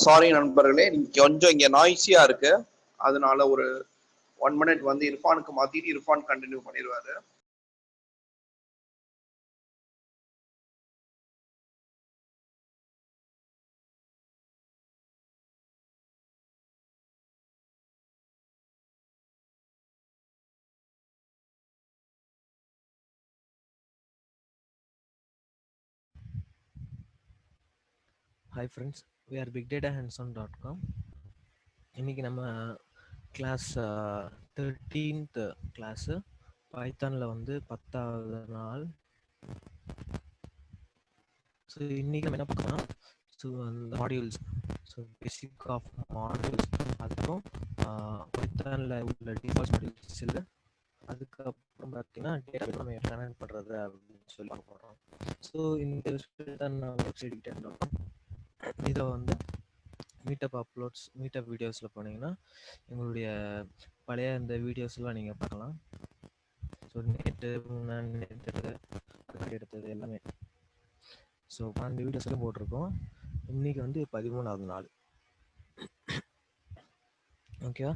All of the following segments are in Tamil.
சாரி நண்பர்களே, கொஞ்சம் இங்க நாய்ஸியா இருக்கு. அதனால ஒரு 1 மினிட் வந்து இர்ஃபானுக்கு மாத்திட்டு இர்ஃபான் கண்டினியூ பண்ணிடுவாரு. Hi friends, we are bigdatahandson.com. இன்னைக்கு நம்ம கிளாஸ் 13th கிளாஸு பைத்தானில் வந்து 10வது நாள். ஸோ இன்னைக்கு நம்ம என்ன பார்க்கலாம், ஸோ அந்த modules, so basic of modules, அதுக்கப்புறம் பைத்தானில் உள்ள டிஃபால்ட் மாடியூல்ஸ் இல்லை, அதுக்கப்புறம் பார்த்தீங்கன்னா டேட்டா நம்ம கனெக்ட் பண்ணுறது அப்படின்னு சொல்லி பார்க்க போகிறோம். ஸோ இந்த விஷயத்தை நம்ம வெப்சைட் இதை வந்து மீட்டப் அப்லோட்ஸ், மீட்டப் வீடியோஸில் போனீங்கன்னா எங்களுடைய பழைய இந்த வீடியோஸ்லாம் நீங்கள் பார்க்கலாம். ஸோ நேற்று எடுத்தது எல்லாமே ஸோ 12 வீடியோஸ்லாம் போட்டிருக்கோம். இன்றைக்கி வந்து 13வது நாள். ஓகேவா?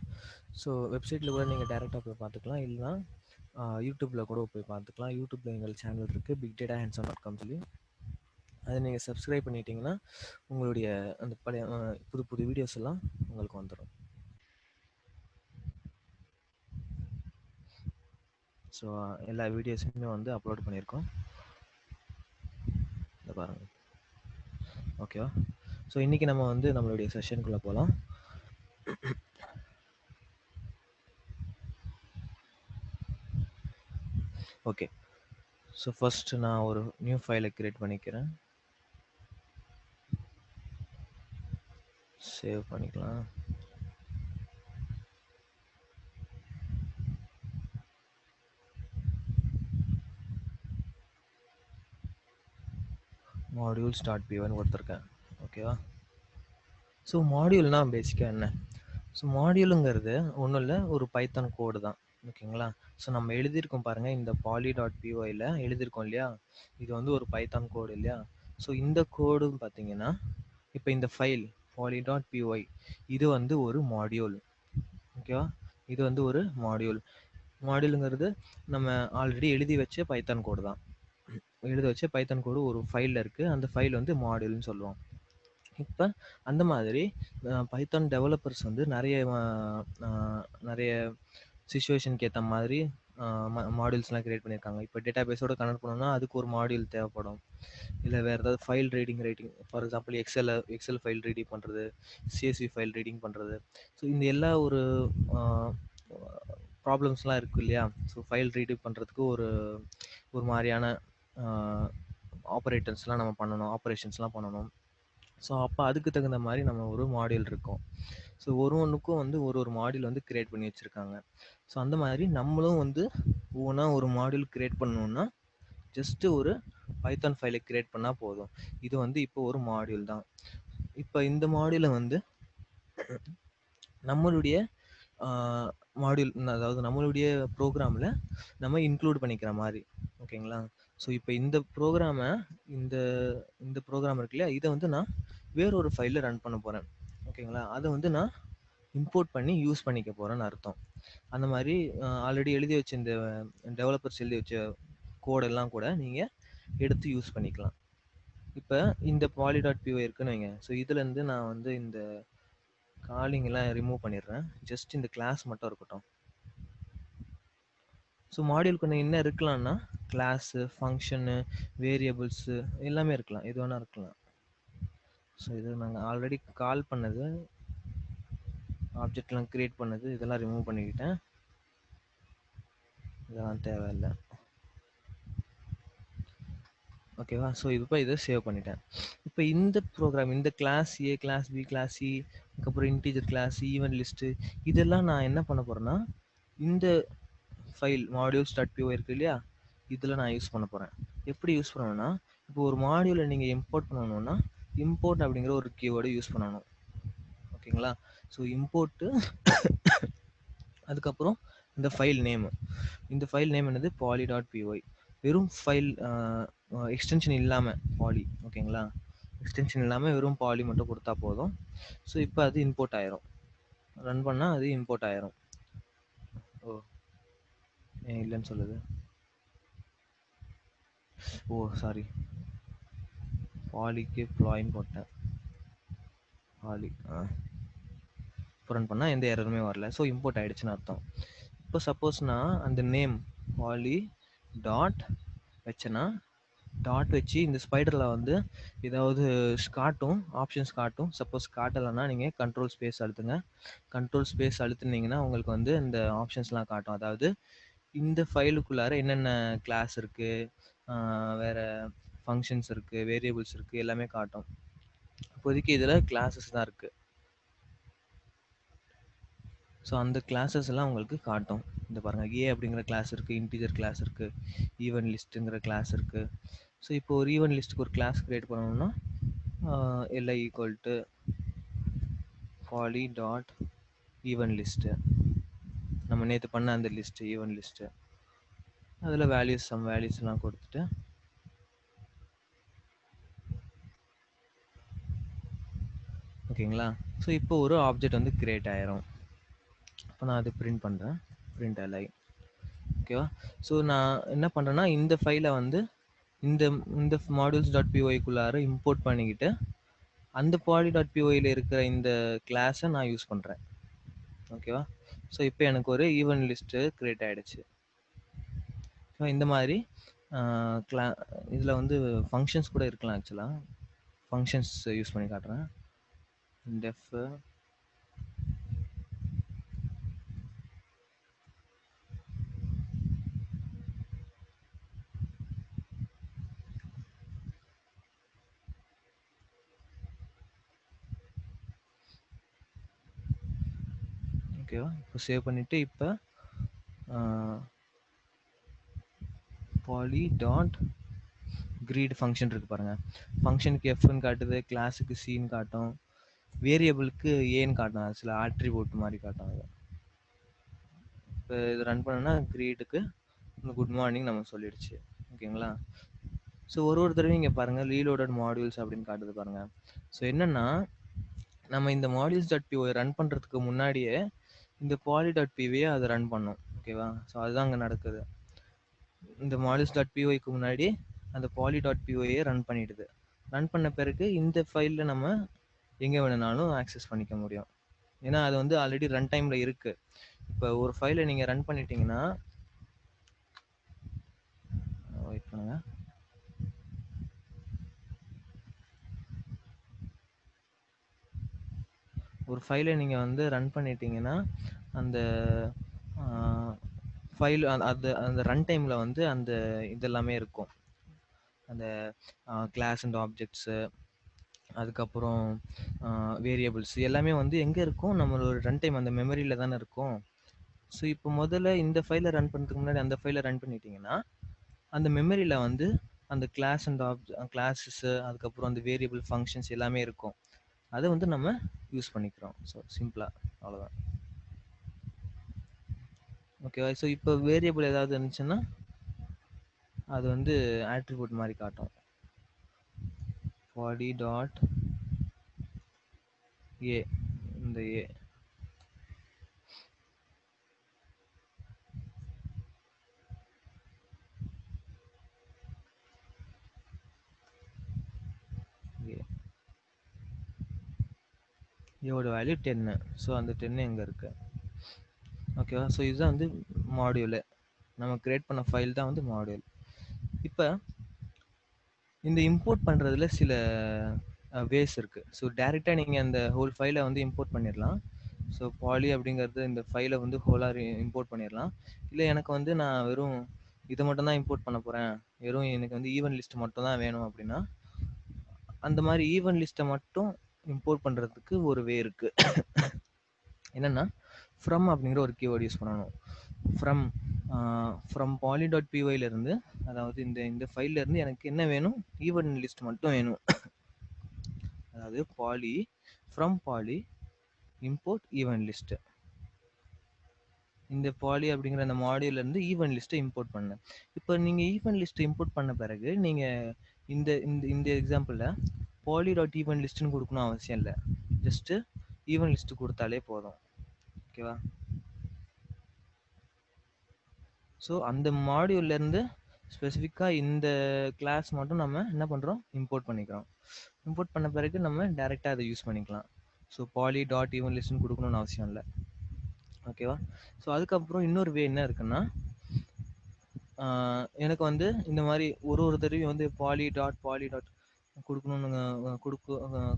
ஸோ வெப்சைட்டில் கூட நீங்கள் டேரெக்டாக போய் பார்த்துக்கலாம், இல்லைனா யூடியூப்பில் கூட போய் பார்த்துக்கலாம். யூடியூப்பில் எங்கள் சேனல் இருக்குது, bigdatahandson.com சொல்லி. அதை நீங்கள் சப்ஸ்கிரைப் பண்ணிட்டீங்கன்னா உங்களுடைய அந்த பழைய புது வீடியோஸ் எல்லாம் உங்களுக்கு வந்துடும். ஸோ எல்லா வீடியோஸுமே வந்து அப்லோட் பண்ணியிருக்கோம், இதை பாருங்கள். ஓகேவா? ஸோ இன்றைக்கி நம்ம வந்து நம்மளுடைய செஷனுக்குள்ளே போகலாம். ஓகே, ஸோ ஃபஸ்ட்டு நான் ஒரு நியூ ஃபைலை க்ரியேட் பண்ணிக்கிறேன். சேவ் பண்ணிக்கலாம். modules.py கொடுத்துருக்கேன். ஓகேவா? ஸோ மாடியூல்னா பேசிக்காக என்ன? ஸோ மாடியூலுங்கிறது ஒன்றும் இல்லை, ஒரு பைத்தான் கோடு தான். ஓகேங்களா? ஸோ நம்ம எழுதியிருக்கோம் பாருங்கள், இந்த poly.pyல எழுதியிருக்கோம் இல்லையா, இது வந்து ஒரு பைத்தான் கோடு இல்லையா. ஸோ இந்த கோடு பார்த்தீங்கன்னா, இப்போ இந்த ஃபைல் poly.py இது வந்து ஒரு மாடியூல். ஓகேவா? இது வந்து ஒரு மாடியூலுங்கிறது நம்ம ஆல்ரெடி எழுதி வச்ச பைத்தான் கோடு தான். எழுத வச்ச பைத்தான் கோடு ஒரு ஃபைலில் இருக்குது, அந்த ஃபைல் வந்து மாடியூல்னு சொல்லுவோம். இப்போ அந்த மாதிரி பைத்தான் டெவலப்பர்ஸ் வந்து நிறைய சிச்சுவேஷனுக்கு ஏற்ற மாதிரி மாடியூல்ஸ்லாம் க்ரியேட் பண்ணியிருக்காங்க. இப்போ டேட்டா பேஸோட கனெக்ட் பண்ணோம்னா அதுக்கு ஒரு மாடியூல் தேவைப்படும். இல்லை வேறு ஏதாவது file reading for example Excel file reading பண்ணுறது, சிஎஸ்வி ஃபைல் ரீடிங் பண்ணுறது. ஸோ இந்த எல்லா ஒரு ப்ராப்ளம்ஸ்லாம் இருக்குது இல்லையா. ஸோ ஃபைல் ரீடிங் பண்ணுறதுக்கு ஒரு மாதிரியான ஆப்ரேஷன்ஸ்லாம் பண்ணணும். ஸோ அப்போ அதுக்கு தகுந்த மாதிரி நம்ம ஒரு மாடியூல் இருக்கும். ஸோ ஒன்றுக்கும் வந்து ஒரு மாடியூல் வந்து க்ரியேட் பண்ணி வச்சுருக்காங்க. ஸோ அந்த மாதிரி நம்மளும் வந்து ஒவ்வொன்றா ஒரு மாடியூல் க்ரியேட் பண்ணணுன்னா ஜஸ்ட்டு ஒரு பைத்தான் ஃபைலை க்ரியேட் பண்ணால் போதும். இது வந்து இப்போ ஒரு மாடியூல் தான். இப்போ இந்த மாடியூலை வந்து நம்மளுடைய மாடியூல், அதாவது நம்மளுடைய ப்ரோக்ராமில் நம்ம இன்க்ளூட் பண்ணிக்கிற மாதிரி. ஓகேங்களா? ஸோ இப்போ இந்த ப்ரோக்ராம் இருக்கு இல்லையா, இதை வந்து நான் வேறொரு ஃபைலில் ரன் பண்ண போகிறேன். ஓகேங்களா? அதை வந்து நான் இம்போர்ட் பண்ணி யூஸ் பண்ணிக்க போகிறேன்னு அர்த்தம். அந்த மாதிரி ஆல்ரெடி எழுதி வச்ச இந்த டெவலப்பர்ஸ் எழுதி வச்ச கோடெல்லாம் கூட நீங்கள் எடுத்து யூஸ் பண்ணிக்கலாம். இப்போ இந்த poly.py இருக்குன்னு வைங்க. ஸோ இதுலேருந்து நான் வந்து இந்த காலிங்கெல்லாம் ரிமூவ் பண்ணிடுறேன். ஜஸ்ட் இந்த கிளாஸ் மட்டும் இருக்கட்டும். ஸோ மாடியூலுக்கு என்ன இருக்கலாம்னா கிளாஸு, ஃபங்க்ஷனு, வேரியபிள்ஸு எல்லாமே இருக்கலாம், எது வேணால் இருக்கலாம். ஸோ இது நாங்கள் ஆல்ரெடி கால் பண்ணது, ஆப்ஜெக்ட்லாம் க்ரியேட் பண்ணது, இதெல்லாம் ரிமூவ் பண்ணிக்கிட்டேன். இதெல்லாம் தேவையில்லை. ஓகேவா? ஸோ இப்போ இதை சேவ் பண்ணிட்டேன். இப்போ இந்த ப்ரோக்ராம், இந்த கிளாஸ் ஏ, கிளாஸ் பி, கிளாஸ் சி, அதுக்கப்புறம் இன்டீஜர் கிளாஸ், ஈவென்ட் லிஸ்ட்டு, இதெல்லாம் நான் என்ன பண்ண போகிறேன்னா இந்த ஃபைல் modules.py இருக்கு இல்லையா, இதில் நான் யூஸ் பண்ண போகிறேன். எப்படி யூஸ் பண்ணணும்னா, இப்போ ஒரு மாடியூலை நீங்கள் இம்போர்ட் பண்ணணும்னா இம்போர்ட் அப்படிங்கிற ஒரு கீவேர்டு யூஸ் பண்ணணும். ஓகேங்களா? ஸோ இம்போர்ட்டு அதுக்கப்புறம் இந்த ஃபைல் நேம் என்னது, poly.py. வெறும் ஃபைல் எக்ஸ்டென்ஷன் இல்லாமல் பாலி. ஓகேங்களா? எக்ஸ்டென்ஷன் இல்லாமல் வெறும் பாலி மட்டும் கொடுத்தா போதும். ஸோ இப்போ அது இம்போர்ட் ஆயிரும். ரன் பண்ணால் அது இம்போர்ட் ஆயிரும். ஓ ஏன் இல்லைன்னு சொல்லுது? ஓ சாரி, பாலிக்கு ப்ளாயின் போட்டேன். பாலி இப்போ ரன் பண்ணால் எந்த எரருமே வரல. ஸோ இம்போர்ட் ஆகிடுச்சுன்னு அர்த்தம். இப்போ சப்போஸ் நான் அந்த நேம் பாலி டாட் வச்சேன்னா, டாட் வச்சு இந்த ஸ்பைடரில் வந்து ஏதாவது காட்டும், ஆப்ஷன்ஸ் காட்டும். சப்போஸ் காட்டலைன்னா நீங்கள் கண்ட்ரோல் ஸ்பேஸ் அழுத்துங்க. கண்ட்ரோல் ஸ்பேஸ் அழுத்துனீங்கன்னா உங்களுக்கு வந்து இந்த ஆப்ஷன்ஸ்லாம் காட்டும். அதாவது இந்த ஃபைலுக்குள்ளார என்னென்ன கிளாஸ் இருக்குது, வேறு ஃபங்க்ஷன்ஸ் இருக்குது, வேரியபிள்ஸ் இருக்குது, எல்லாமே காட்டும். இப்போதைக்கு இதில் கிளாஸஸ் தான் இருக்குது. ஸோ அந்த கிளாஸஸ் எல்லாம் உங்களுக்கு காட்டும். இந்த பாருங்கள், ஏ அப்படிங்கிற கிளாஸ் இருக்குது, இன்டீஜர் கிளாஸ் இருக்குது, ஈவன் லிஸ்ட்டுங்கிற கிளாஸ் இருக்குது. ஸோ இப்போ ஒரு ஈவன் லிஸ்ட்டுக்கு ஒரு கிளாஸ் க்ரியேட் பண்ணணும்னா LI equal to poly dot even list, நம்ம நேற்று பண்ண அந்த லிஸ்ட்டு ஈவன் லிஸ்ட்டு, அதில் வேல்யூஸ் சம் வேல்யூஸ்லாம் கொடுத்துட்டு ஓகேங்களா. ஸோ இப்போ ஒரு ஆப்ஜெக்ட் வந்து கிரியேட் ஆயிரும். இப்போ நான் அது பிரிண்ட் பண்ணுறேன், பிரிண்ட் எல்ஐ. ஓகேவா. ஸோ நான் என்ன பண்ணுறேன்னா, இந்த ஃபைலை வந்து இந்த இந்த மாடியூல்ஸ் டாட் பிஒய்க்குள்ளார இம்போர்ட் பண்ணிக்கிட்டு அந்த பாலி டாட் பிஒயில் இருக்கிற இந்த கிளாஸை நான் யூஸ் பண்ணுறேன். ஓகேவா. ஸோ இப்போ எனக்கு ஒரு ஈவன் லிஸ்ட்டு க்ரியேட் ஆகிடுச்சு. ஸோ இந்த மாதிரி இதில் வந்து ஃபங்க்ஷன்ஸ் கூட இருக்கலாம். ஆக்சுவலாக ஃபங்க்ஷன்ஸ் யூஸ் பண்ணி காட்டுறேன். டெஃப் ஓகேவா. இப்போ சேவ் பண்ணிவிட்டு இப்போ பாலி டாட் கிரீட் ஃபங்க்ஷன் இருக்குது பாருங்கள். ஃபங்க்ஷனுக்கு எஃப்னு காட்டுது, கிளாஸுக்கு சின்னு காட்டும், வேரியபிளுக்கு ஏன்னு காட்டும். அது சில ஆட்ரிபியூட் மாதிரி காட்டும். அது இப்போ இது ரன் பண்ணோன்னா கிரீடுக்கு குட் மார்னிங் நம்ம சொல்லிடுச்சு. ஓகேங்களா. ஸோ ஒரு தடவையும் இங்கே பாருங்கள், ரீலோடட் மாடியூல்ஸ் அப்படின்னு காட்டுது பாருங்கள். ஸோ என்னென்னா, நம்ம இந்த மாடியூல்ஸ் டாட் பிஓ ரன் பண்ணுறதுக்கு முன்னாடியே இந்த பாலி டாட் பிவியை அதை ரன் பண்ணோம். ஓகேவா. ஸோ அதுதான் அங்கே நடக்குது. இந்த மாடியூல்ஸ் டாட் பிஒய்க்கு முன்னாடி அந்த பாலி டாட் பிஓயை ரன் பண்ணிடுது. ரன் பண்ண பிறகு இந்த ஃபைலில் நம்ம எங்கே வேணுனாலும் ஆக்சஸ் பண்ணிக்க முடியும். ஏன்னா அது வந்து ஆல்ரெடி ரன் டைமில் இருக்குது. இப்போ ஒரு ஃபைலை நீங்கள் ரன் பண்ணிட்டீங்கன்னா, வெயிட் பண்ணுங்க, ஒரு ஃபைலை நீங்கள் வந்து ரன் பண்ணிட்டீங்கன்னா அந்த ஃபைல் அது அந்த ரன் டைமில் வந்து அந்த இதெல்லாமே இருக்கும். அந்த கிளாஸ் அண்ட் ஆப்ஜெக்ட்ஸு, அதுக்கப்புறம் வேரியபிள்ஸ் எல்லாமே வந்து எங்கே இருக்கும், நம்மளோட ரன் டைம் அந்த மெமரியில் தானே இருக்கும். ஸோ இப்போ முதல்ல இந்த ஃபைலை ரன் பண்ணுறதுக்கு முன்னாடி அந்த ஃபைலை ரன் பண்ணிட்டீங்கன்னா அந்த மெமரியில் வந்து அந்த கிளாஸ் அண்ட் கிளாஸஸ்ஸு, அதுக்கப்புறம் அந்த வேரியபிள் ஃபங்க்ஷன்ஸ் எல்லாமே இருக்கும். அதை வந்து நம்ம யூஸ் பண்ணிக்கிறோம். ஸோ சிம்பிளாக அவ்வளோதான். ஓகேவா. ஸோ இப்போ வேரியபிள் ஏதாவது இருந்துச்சுன்னா அது வந்து ஆட்ரிபியூட் மாதிரி காட்டும். பாடி டாட் ஏ, இந்த ஏ ஏவோட வேல்யூ 10. ஸோ அந்த 10 எங்கே இருக்குது. ஓகேவா. ஸோ இதுதான் வந்து மாடியூலு, நம்ம கிரியேட் பண்ண ஃபைல் தான் வந்து மாடியூல். இப்போ இந்த இம்போர்ட் பண்ணுறதுல சில வேஸ் இருக்குது. ஸோ டேரெக்டாக நீங்கள் அந்த ஹோல் ஃபைலை வந்து இம்போர்ட் பண்ணிடலாம். ஸோ பாலி அப்படிங்கிறது இந்த ஃபைலை வந்து ஹோலாக இம்போர்ட் பண்ணிடலாம். இல்லை எனக்கு வந்து நான் வெறும் இதை மட்டும் தான் இம்போர்ட் பண்ண போகிறேன், வெறும் எனக்கு வந்து ஈவன் லிஸ்ட் மட்டும் தான் வேணும் அப்படின்னா, அந்த மாதிரி ஈவன் லிஸ்ட்டை மட்டும் இம்போர்ட் பண்ணுறதுக்கு ஒரு வே இருக்குது. என்னென்னா, ஃப்ரம் அப்படிங்கிற ஒரு கீவேர்டு யூஸ் பண்ணணும். ஃப்ரம் பாலி டாட் பிஒயிலேருந்து, அதாவது இந்த ஃபைல்லேருந்து எனக்கு என்ன வேணும், ஈவன் லிஸ்ட் மட்டும் வேணும். அதாவது poly from poly import even list. இந்த பாலி அப்படிங்கிற அந்த மாடியூல்லேருந்து ஈவன் லிஸ்ட்டை இம்போர்ட் பண்ணேன். இப்போ நீங்கள் ஈவன் லிஸ்ட்டை இம்போர்ட் பண்ண பிறகு நீங்கள் இந்த இந்த இந்த எக்ஸாம்பிளில் பாலி டாட் ஈவன் லிஸ்ட்னு கொடுக்கணும் அவசியம் இல்லை, ஜஸ்ட்டு ஈவன் லிஸ்ட் கொடுத்தாலே போதும். ஓகேவா? ஸோ அந்த மாடியூல்லேருந்து ஸ்பெசிஃபிக்காக இந்த கிளாஸ் மட்டும் நம்ம என்ன பண்ணுறோம், இம்போர்ட் பண்ணிக்கிறோம். இம்போர்ட் பண்ண பிறகு நம்ம டேரெக்டாக அதை யூஸ் பண்ணிக்கலாம். ஸோ பாலி டாட் ஈவன் லிஸ்ட்னு கொடுக்கணும்னு அவசியம் இல்லை. ஓகேவா? ஸோ அதுக்கப்புறம் இன்னொரு வே என்ன இருக்குன்னா, எனக்கு வந்து இந்த மாதிரி ஒரு தடவையும் வந்து பாலி டாட் கொடுக்கணும்னு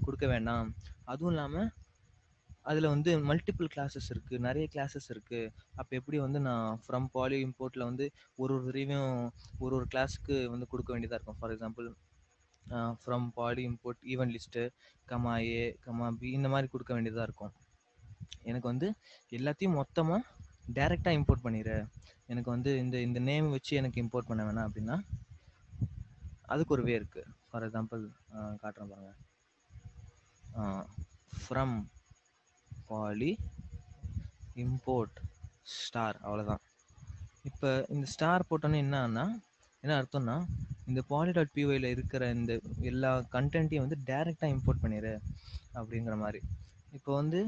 கொடுக்க வேண்டாம். அதுவும் இல்லாமல் அதில் வந்து மல்டிபிள் கிளாஸஸ் இருக்குது, நிறைய கிளாஸஸ் இருக்குது. அப்போ எப்படி வந்து நான் ஃப்ரம் பாலி இம்போர்ட்டில் வந்து ஒரு தடவையும் ஒரு கிளாஸுக்கு வந்து கொடுக்க வேண்டியதாக இருக்கும். For example from poly import even list comma A comma B இந்த மாதிரி கொடுக்க வேண்டியதாக இருக்கும். எனக்கு வந்து எல்லாத்தையும் மொத்தமாக டைரெக்டாக இம்போர்ட் பண்ணிடு, எனக்கு வந்து இந்த நேம் வச்சு எனக்கு இம்போர்ட் பண்ண வேணாம் அப்படின்னா அதுக்கு ஒரு வே இருக்குது. ஃபார் எக்ஸாம்பிள் காட்டுறேன் பாருங்க. ஃப்ரம் பாலி இம்போர்ட் ஸ்டார், அவ்வளோதான். இப்போ இந்த ஸ்டார் போட்டோன்னே என்ன அர்த்தம்னா, இந்த பாலி டாட் பிஒயில் இருக்கிற இந்த எல்லா கண்டென்ட்டையும் வந்து டைரெக்டாக இம்போர்ட் பண்ணிடு அப்படிங்கிற மாதிரி. இப்போ வந்து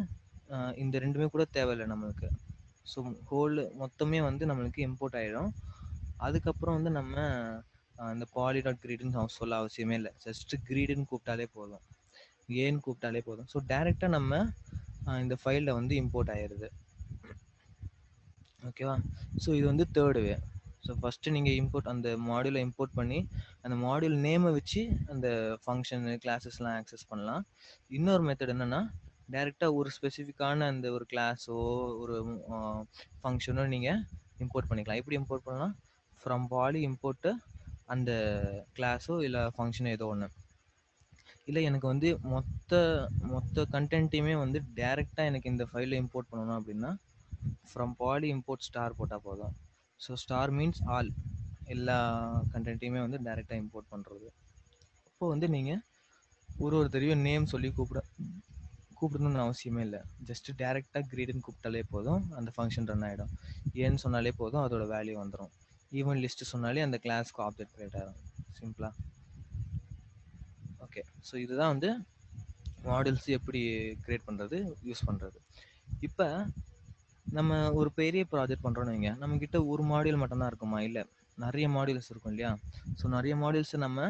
இந்த ரெண்டுமே கூட தேவையில்லை நம்மளுக்கு. ஸோ ஹோல் மொத்தமே வந்து நம்மளுக்கு இம்போர்ட் ஆகிடும். அதுக்கப்புறம் வந்து நம்ம இந்த பாலி டாட் கிரீடுன்னு சொல்ல அவசியமே இல்லை, ஜஸ்ட் கிரீடுன்னு கூப்பிட்டாலே போதும், ஏன்னு கூப்பிட்டாலே போதும். ஸோ டைரெக்டாக நம்ம இந்த ஃபைலில் வந்து இம்போர்ட் ஆகிடுது. ஓகேவா? ஸோ இது வந்து தேர்டு வே. ஸோ ஃபஸ்ட்டு நீங்கள் அந்த மாடியூலை இம்போர்ட் பண்ணி அந்த மாடியூல் நேமை வச்சு அந்த ஃபங்க்ஷனு கிளாஸஸ்லாம் ஆக்சஸ் பண்ணலாம். இன்னொரு மெத்தட் என்னென்னா, டைரெக்டாக ஒரு ஸ்பெசிஃபிக்கான அந்த ஒரு கிளாஸோ ஒரு ஃபங்க்ஷனோ நீங்கள் இம்போர்ட் பண்ணிக்கலாம். எப்படி இம்போர்ட் பண்ணலாம்? ஃப்ரம் பாலி இம்போர்ட்டு அந்த கிளாஸோ இல்லை ஃபங்க்ஷனோ ஏதோ ஒன்று. இல்லை எனக்கு வந்து மொத்த கண்டென்ட்டையுமே வந்து டைரெக்டாக எனக்கு இந்த ஃபைலில் இம்போர்ட் பண்ணணும் அப்படின்னா ஃப்ரம் பாலி இம்போர்ட் ஸ்டார் போட்டால் போதும். ஸோ ஸ்டார் மீன்ஸ் ஆல், எல்லா கண்டென்ட்டையுமே வந்து டைரெக்டாக இம்போர்ட் பண்ணுறது. அப்போ வந்து நீங்கள் ஒரு தடவையும் நேம் சொல்லி கூப்பிடணும்னு அவசியமே இல்லை, ஜஸ்ட்டு டைரெக்டாக கிரீடுன்னு கூப்பிட்டாலே போதும், அந்த ஃபங்க்ஷன் ரன் ஆகிடும். ஏன்னு சொன்னாலே போதும், அதோட வேல்யூ வந்துடும். ஈவன் லிஸ்ட்டு சொன்னாலே அந்த கிளாஸ்க்கு ஆப்ஜெக்ட் கிரியேட் ஆகும். சிம்பிளாக. ஓகே, ஸோ இதுதான் வந்து மாடல்ஸ் எப்படி கிரியேட் பண்ணுறது, யூஸ் பண்ணுறது. இப்போ நம்ம ஒரு பெரிய ப்ராஜெக்ட் பண்ணுறோன்னு வைங்க, நம்மக்கிட்ட ஒரு மாடியூல் மட்டும்தான் இருக்குமா? இல்லை, நிறைய மாடியூல்ஸ் இருக்கும் இல்லையா? ஸோ நிறைய மாடியூல்ஸை நம்ம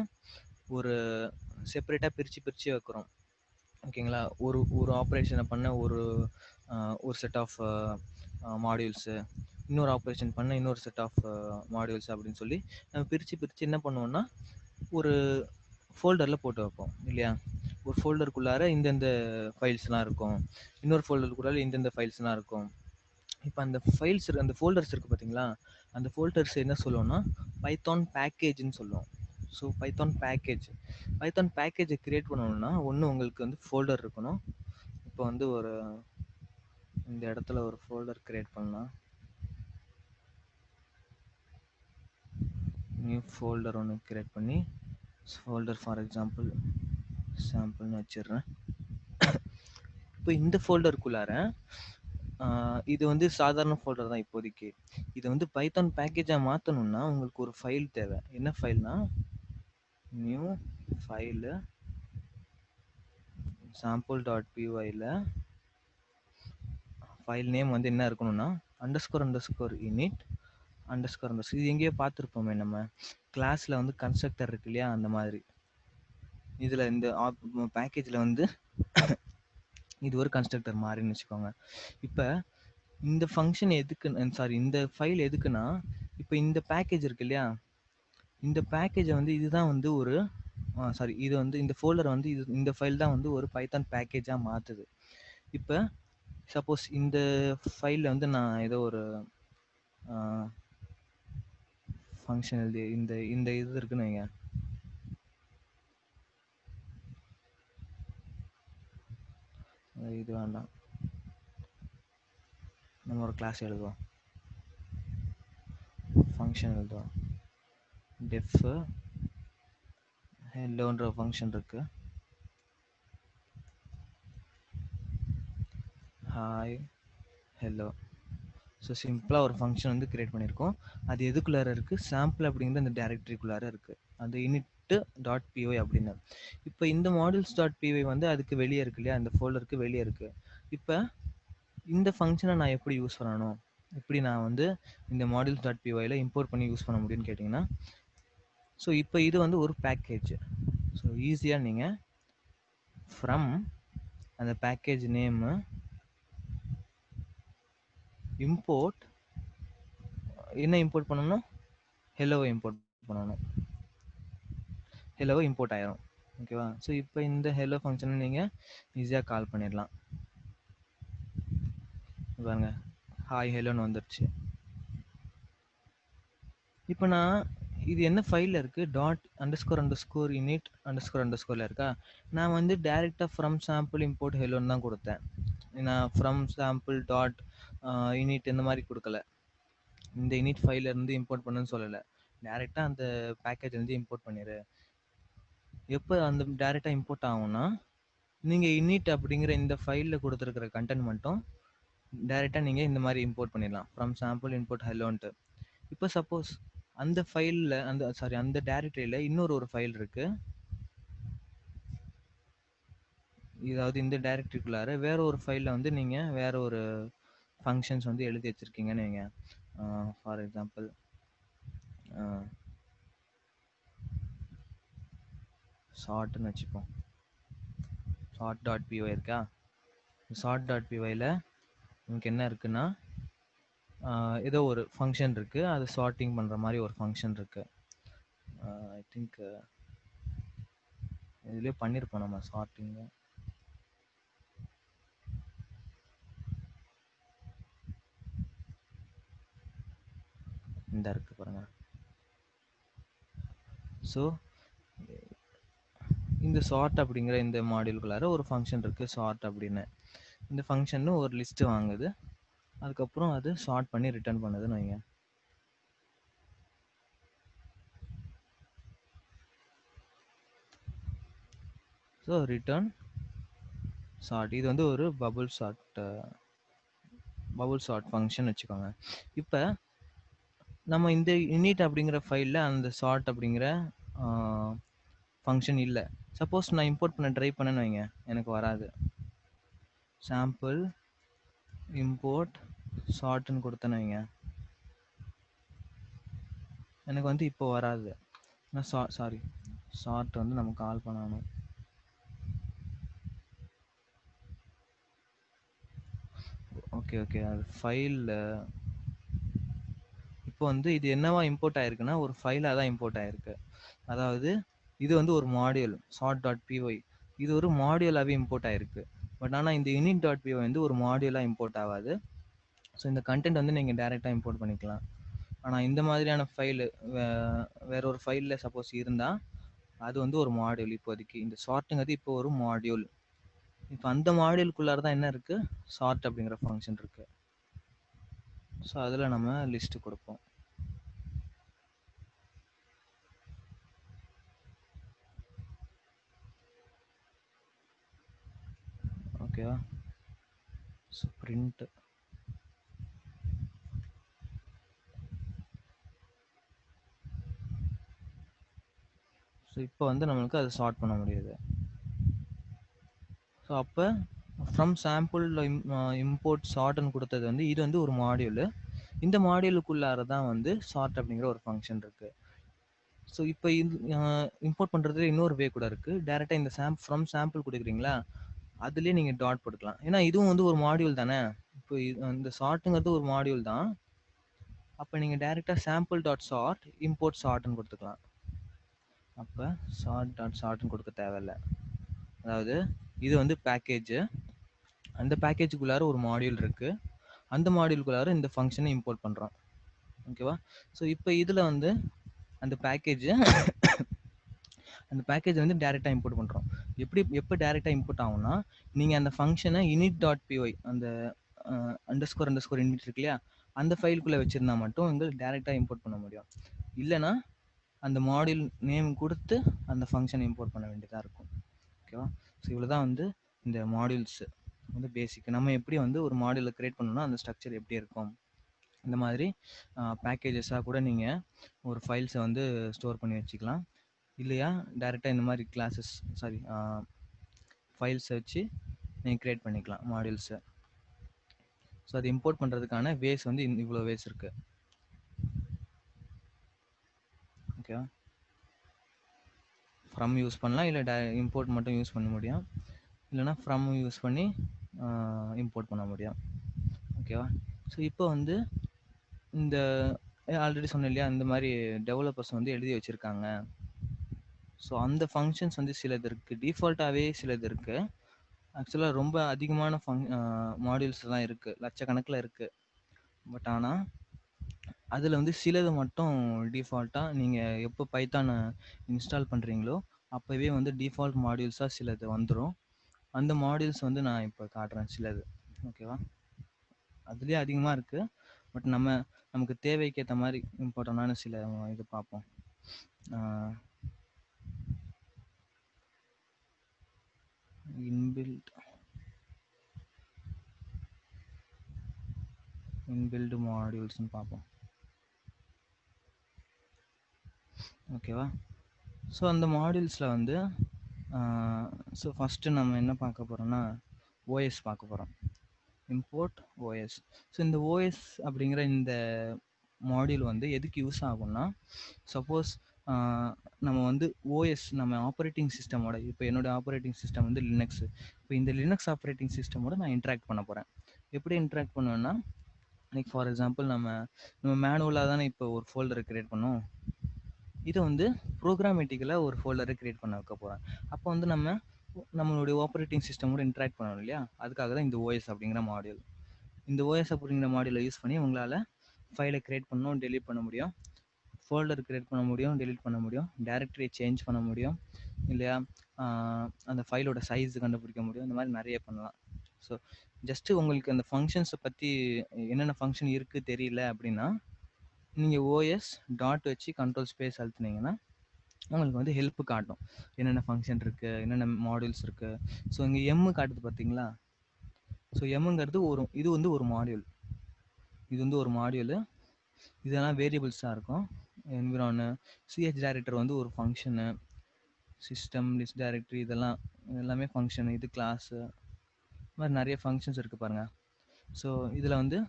ஒரு செப்பரேட்டாக பிரித்து வைக்கிறோம். ஓகேங்களா? ஒரு ஆப்ரேஷனை பண்ண ஒரு செட் ஆஃப் மாடியூல்ஸு, இன்னொரு ஆப்ரேஷன் பண்ண இன்னொரு செட் ஆஃப் மாடியூல்ஸ் அப்படின்னு சொல்லி நம்ம பிரித்து என்ன பண்ணுவோம்னா ஒரு ஃபோல்டரில் போட்டு வைப்போம் இல்லையா? ஒரு ஃபோல்டருக்குள்ளார இந்தந்த ஃபைல்ஸ்லாம் இருக்கும், இன்னொரு ஃபோல்டருக்குள்ளார இந்தந்த ஃபைல்ஸ்லாம் இருக்கும். இப்போ அந்த ஃபோல்டர்ஸ் இருக்குது பார்த்தீங்களா? அந்த ஃபோல்டர்ஸ் என்ன சொல்லுவோம்னா பைத்தான் பேக்கேஜ்னு சொல்லுவோம். ஸோ பைத்தான் பேக்கேஜை கிரியேட் பண்ணணும்னா ஒன்று உங்களுக்கு வந்து ஃபோல்டர் இருக்கணும். இப்போ வந்து இந்த இடத்துல ஒரு ஃபோல்டர் கிரியேட் பண்ணலாம். நியூ ஃபோல்டர் ஒன்று கிரியேட் பண்ணி ஃபோல்டர் ஃபார் எக்ஸாம்பிள் சாம்பிள்னு வச்சிடுறேன். இப்போ இந்த ஃபோல்டருக்குள்ளார இது வந்து சாதாரண ஃபோல்டர் தான் இப்போதைக்கு. இதை வந்து பைத்தான் பேக்கேஜாக மாற்றணும்னா உங்களுக்கு ஒரு ஃபைல் தேவை. என்ன ஃபைல்னா நியூ ஃபைலு sample.pyல ஃபைல் நேம் வந்து என்ன இருக்கணும்னா _init _ இது எங்கேயோ பார்த்துருப்போமே நம்ம கிளாஸில் வந்து கன்ஸ்ட்ரக்டர் இருக்கு இல்லையா? அந்த மாதிரி இதில் இந்த பேக்கேஜில் வந்து இது ஒரு கன்ஸ்ட்ரக்டர் மாதிரின்னு வச்சுக்கோங்க. இப்போ இந்த ஃபங்க்ஷன் இந்த ஃபைல் எதுக்குன்னா, இப்போ இந்த பேக்கேஜ் இருக்கு இல்லையா? இந்த பேக்கேஜை வந்து இதுதான் வந்து இது வந்து இந்த ஃபோல்டர் வந்து இந்த ஃபைல் தான் வந்து ஒரு பைத்தான் பேக்கேஜாக மாற்றுது. இப்போ சப்போஸ் இந்த ஃபைலில் வந்து நான் ஏதோ ஒரு ஃபங்க்ஷன் எழுதி இந்த இது இருக்குன்னு வைங்க. இது வேண்டாம், நம்ம ஒரு கிளாஸ் எழுதுவோம், ஃபங்க்ஷன் எழுதுவோம். டெஃப் ஹெல்லோன்ற ஃபங்க்ஷன் இருக்கு. Hi hello. ஸோ சிம்பிளாக ஒரு ஃபங்க்ஷன் வந்து கிரியேட் பண்ணியிருக்கோம். அது எதுக்குள்ளார இருக்குது? சாம்பிள் அப்படிங்கிற அந்த டைரக்டரிக்குள்ளார இருக்குது. அது init.py அப்படின்னு. இப்போ இந்த modules.py வந்து அதுக்கு வெளியே இருக்கு இல்லையா, அந்த ஃபோல்டருக்கு வெளியே இருக்கு. இப்போ இந்த ஃபங்க்ஷனை நான் எப்படி யூஸ் பண்ணணும், எப்படி நான் வந்து இந்த modules.pyல இம்போர்ட் பண்ணி யூஸ் பண்ண முடியும்னு கேட்டிங்கன்னா, ஸோ இப்போ இது வந்து ஒரு பேக்கேஜ். ஸோ ஈஸியாக நீங்கள் ஃப்ரம் அந்த பேக்கேஜ் நேமு இம்போர்ட் என்ன இம்போர்ட் பண்ணணும், ஹெலோவை இம்போர்ட் பண்ணணும். ஹெலோவை இம்போர்ட் ஆயிரும். ஓகேவா. ஸோ இப்போ இந்த ஹெலோ ஃபங்க்ஷனை நீங்கள் ஈஸியாக கால் பண்ணிடலாம். பாருங்க, ஹாய் ஹெலோன்னு வந்துருச்சு. இப்போ நான் இது என்ன ஃபைலில் இருக்குது, டாட் __init___ல இருக்கா. நான் வந்து டேரெக்டாக ஃப்ரம் சாம்பிள் இம்போர்ட் ஹெலோன்னு தான் கொடுத்தேன். நான் ஃப்ரம் சாம்பிள் டாட் init இந்த மாதிரி கொடுக்கல. இந்த init ஃபைலேருந்து இம்போர்ட் பண்ணுன்னு சொல்லலை. டேரெக்டாக அந்த பேக்கேஜ்லேருந்து இம்போர்ட் பண்ணிடு. எப்போ அந்த டேரெக்டாக இம்போர்ட் ஆகும்னா, நீங்கள் init அப்படிங்கிற இந்த ஃபைலில் கொடுத்துருக்கிற கண்டென்ட் மட்டும் டேரெக்டாக நீங்கள் இந்த மாதிரி இம்போர்ட் பண்ணிடலாம், ஃப்ரம் சாம்பிள் இம்போர்ட் ஹெலோன்ட்டு. இப்போ சப்போஸ் அந்த ஃபைலில் அந்த டைரக்டரியில் இன்னொரு ஃபைல் இருக்கு, இதாவது இந்த டைரக்டரிக்குள்ளார வேற ஒரு ஃபைலில் வந்து நீங்கள் வேற ஒரு ஃபங்க்ஷன்ஸ் வந்து எழுதி வச்சுருக்கீங்கன்னு வைங்க. ஃபார் எக்ஸாம்பிள் ஷார்ட்னு வச்சுப்போம். ஷார்ட்.py இருக்கா. ஷார்ட்.pyல உங்களுக்கு என்ன இருக்குன்னா, ஏதோ ஒரு ஃபங்க்ஷன் இருக்குது, அது சார்ட்டிங் பண்ணுற மாதிரி ஒரு ஃபங்க்ஷன் இருக்குது. ஐ திங்க் இதுலேயே பண்ணியிருப்போம் நம்ம சார்ட்டிங்கு. இந்த இருக்குது பாருங்கள். ஸோ இந்த சார்ட் அப்படிங்கிற இந்த மாடியூலுக்குள்ளார ஒரு ஃபங்க்ஷன் இருக்குது, சார்ட் அப்படின்னு. இந்த ஃபங்க்ஷன் ஒரு லிஸ்ட்டு வாங்குது, அதுக்கப்புறம் அது சார்ட் பண்ணி ரிட்டர்ன் பண்ணுதுன்னு வைங்க. ஸோ ரிட்டர்ன் சார்ட், இது வந்து ஒரு பபுள் சார்ட் ஃபங்க்ஷன் வச்சுக்கோங்க. இப்போ நம்ம இந்த init அப்படிங்கிற ஃபைலில் அந்த சார்ட் அப்படிங்கிற ஃபங்க்ஷன் இல்லை. சப்போஸ் நான் இம்போர்ட் பண்ண ட்ரை பண்ணேன்னு வைங்க, எனக்கு வராது. சாம்பிள் இம்போர்ட் சார்ட்னு கொடுத்தேன்னு வைங்க, எனக்கு வந்து இப்போ வராது. நான் சாரி சார்ட் வந்து நம்ம கால் பண்ணணும். ஓகே ஓகே, அது ஃபைலில் இப்போ வந்து இது என்னவா இம்போர்ட் ஆயிருக்குன்னா, ஒரு ஃபைலாக தான் இம்போர்ட் ஆயிருக்கு. அதாவது இது வந்து ஒரு மாடியூல் short.py, இது ஒரு மாடியூலாகவே இம்போர்ட் ஆயிருக்கு. பட் ஆனால் இந்த init.py வந்து ஒரு மாடியூலாக இம்போர்ட் ஆகாது. ஸோ இந்த கண்டென்ட் வந்து நீங்கள் டேரெக்டாக இம்போர்ட் பண்ணிக்கலாம். ஆனால் இந்த மாதிரியான ஃபைலு வேற ஒரு ஃபைலில் சப்போஸ் இருந்தால் அது வந்து ஒரு மாடியூல். இப்போதைக்கு இந்த சார்ட்டுங்கிறது இப்போ ஒரு மாடியூல். இப்போ அந்த மாடியூலுக்குள்ளார தான் என்ன இருக்குது, சார்ட் அப்படிங்கிற ஃபங்க்ஷன் இருக்குது. ஸோ அதில் நம்ம லிஸ்ட்டு கொடுப்போம். ஓகேவா. ஸோ பிரிண்ட் ஸோ இப்போ வந்து நம்மளுக்கு அதை சார்ட் பண்ண முடியுது. ஸோ அப்போ ஃப்ரம் சாம்பிள் இம்போர்ட் சார்ட்னு கொடுத்தது வந்து இது வந்து ஒரு மாடியூலு. இந்த மாடியூலுக்குள்ளார தான் வந்து சார்ட் அப்படிங்கிற ஒரு ஃபங்க்ஷன் இருக்குது. ஸோ இப்போ இம்போர்ட் பண்ணுறதுல இன்னொரு வே கூட இருக்குது. டேரெக்டாக இந்த ஃப்ரம் சாம்பிள் கொடுக்குறீங்களா, அதுலேயே நீங்கள் டாட் போட்டுக்கலாம். ஏன்னா இதுவும் வந்து ஒரு மாடியூல் தானே. இப்போ இந்த சார்ட்டுங்கிறது ஒரு மாடியூல் தான். அப்போ நீங்கள் டேரெக்டாக sample.sort இம்போர்ட் சார்ட்னு கொடுத்துக்கலாம். அப்போ சார்ட்.சார்ட்னு கொடுக்க தேவையில்லை. அதாவது இது வந்து பேக்கேஜ், அந்த பேக்கேஜுக்குள்ளார ஒரு மாடியூல் இருக்குது, அந்த மாடியூலுக்குள்ளார இந்த ஃபங்க்ஷனை இம்போர்ட் பண்ணுறோம். ஓகேவா. ஸோ இப்போ இதில் வந்து அந்த பேக்கேஜ் வந்து டேரெக்டாக இம்போர்ட் பண்ணுறோம். எப்போ டேரெக்டாக இம்போர்ட் ஆகும்னா, நீங்கள் அந்த ஃபங்க்ஷனை init.py அந்த ___ init இருக்கு இல்லையா, அந்த ஃபைலுக்குள்ளே வச்சுருந்தா மட்டும் உங்களுக்கு டேரெக்டாக இம்போர்ட் பண்ண முடியும். இல்லைனா அந்த மாடியூல் நேம் கொடுத்து அந்த ஃபங்க்ஷனை இம்போர்ட் பண்ண வேண்டியதாக இருக்கும். ஓகேவா. ஸோ இவ்வளோ தான் வந்து இந்த மாடியூல்ஸ் வந்து பேசிக். நம்ம எப்படி வந்து ஒரு மாடியூலை கிரியேட் பண்ணணும்னா அந்த ஸ்ட்ரக்சர் எப்படி இருக்கும், இந்த மாதிரி பேக்கேஜஸாக கூட நீங்கள் ஒரு ஃபைல்ஸை வந்து ஸ்டோர் பண்ணி வச்சுக்கலாம். இல்லையா டைரெக்டாக இந்த மாதிரி கிளாஸஸ் ஃபைல்ஸை வச்சு நீங்கள் க்ரியேட் பண்ணிக்கலாம் மாடியூல்ஸை. ஸோ அது இம்போர்ட் பண்ணுறதுக்கான வேஸ் வந்து இவ்வளோ வேஸ் இருக்குது. ஓகேவா, ஃப்ரம் யூஸ் பண்ணலாம், இல்லை இம்போர்ட் மட்டும் யூஸ் பண்ண முடியும், இல்லைனா ஃப்ரம் யூஸ் பண்ணி இம்போர்ட் பண்ண முடியும். ஓகேவா, ஸோ இப்போ வந்து இந்த ஆல்ரெடி சொன்னேன் இல்லையா, இந்த மாதிரி டெவலப்பர்ஸ் வந்து எழுதி வச்சுருக்காங்க. ஸோ அந்த ஃபங்க்ஷன்ஸ் வந்து சிலது இருக்குது, டிஃபால்ட்டாகவே சிலது இருக்குது. ஆக்சுவலாக ரொம்ப அதிகமான மாடியூல்ஸ்லாம் இருக்குது, லட்சக்கணக்கில் இருக்குது. பட் ஆனால் அதில் வந்து சிலது மட்டும் டிஃபால்ட்டாக நீங்கள் எப்போ பைத்தானை இன்ஸ்டால் பண்ணுறீங்களோ அப்போவே வந்து டிஃபால்ட் மாடியூல்ஸாக சிலது வந்துடும். அந்த மாடியூல்ஸ் வந்து நான் இப்போ காட்டுறேன் சிலது. ஓகேவா, அதுலேயே அதிகமாக இருக்குது. பட் நமக்கு தேவைக்கு ஏற்ற மாதிரி இம்பார்ட்டண்டான சில இது பார்ப்போம். இன்பில்ட் மாடியூல்ஸ்னு பார்ப்போம். ஓகேவா, ஸோ அந்த மாடியூல்ஸில் வந்து ஸோ ஃபஸ்ட்டு நம்ம என்ன பார்க்க போகிறோம்னா ஓஎஸ் பார்க்க போகிறோம். Import OS. ஸோ இந்த ஓஎஸ் அப்படிங்கிற இந்த மாடியூல் வந்து எதுக்கு யூஸ் ஆகும்னா, சப்போஸ் நம்ம வந்து ஓஎஸ் நம்ம ஆப்ரேட்டிங் சிஸ்டமோட, இப்போ என்னோட ஆப்ரேட்டிங் சிஸ்டம் வந்து லினக்ஸு, இப்போ இந்த லினக்ஸ் ஆப்ரேட்டிங் சிஸ்டமோட நான் இன்ட்ராக்ட் பண்ண போகிறேன். எப்படி இன்ட்ராக்ட் பண்ணுவேன்னா, லைக் ஃபார் எக்ஸாம்பிள் நம்ம மேனுவலாக தானே இப்போ ஒரு ஃபோல்டரை க்ரியேட் பண்ணோம், இதை வந்து ப்ரோக்ராமேட்டிக்கலாக ஒரு ஃபோல்டரை க்ரியேட் பண்ண வைக்க போகிறேன். அப்போ வந்து நம்மளுடைய ஆப்ரேட்டிங் சிஸ்டமோட இன்ட்ராக்ட் பண்ணணும் இல்லையா, அதுக்காக தான் இந்த ஓஎஸ் அப்படிங்கிற மாடியூல். இந்த ஓஎஸ் அப்படிங்கிற மாடியூலை யூஸ் பண்ணி உங்களால் ஃபைலை க்ரியேட் பண்ணணும், டெலீட் பண்ண முடியும், ஃபோல்டர் க்ரியேட் பண்ண முடியும், டெலீட் பண்ண முடியும், டைரக்டரி சேஞ்ச் பண்ண முடியும் இல்லையா, அந்த ஃபைலோட சைஸ் கண்டுபிடிக்க முடியும், இந்த மாதிரி நிறைய பண்ணலாம். ஸோ ஜஸ்ட்டு உங்களுக்கு அந்த ஃபங்க்ஷன்ஸை பற்றி என்னென்ன ஃபங்க்ஷன் இருக்குது தெரியல அப்படின்னா, நீங்கள் ஓஎஸ் டாட் வச்சு கண்ட்ரோல் ஸ்பேஸ் அழுத்துனீங்கன்னா உங்களுக்கு வந்து ஹெல்ப் காட்டும், என்னென்ன ஃபங்க்ஷன் இருக்குது, என்னென்ன மாடியூல்ஸ் இருக்குது. ஸோ இங்கே எம்மு காட்டுது பார்த்தீங்களா. ஸோ எம்முங்கிறது இது வந்து ஒரு மாடியூல், இது வந்து ஒரு மாடியூலு, இதெல்லாம் வேரியபிள்ஸாக இருக்கும். என்விரானு, சிஹெச் டைரக்டர் வந்து ஒரு ஃபங்க்ஷனு, சிஸ்டம் லிஸ்ட் டைரக்டரி இதெல்லாம் எல்லாமே ஃபங்க்ஷனு, இது கிளாஸு, இது மாதிரி நிறைய ஃபங்க்ஷன்ஸ் இருக்குது பாருங்கள். ஸோ இதில் வந்து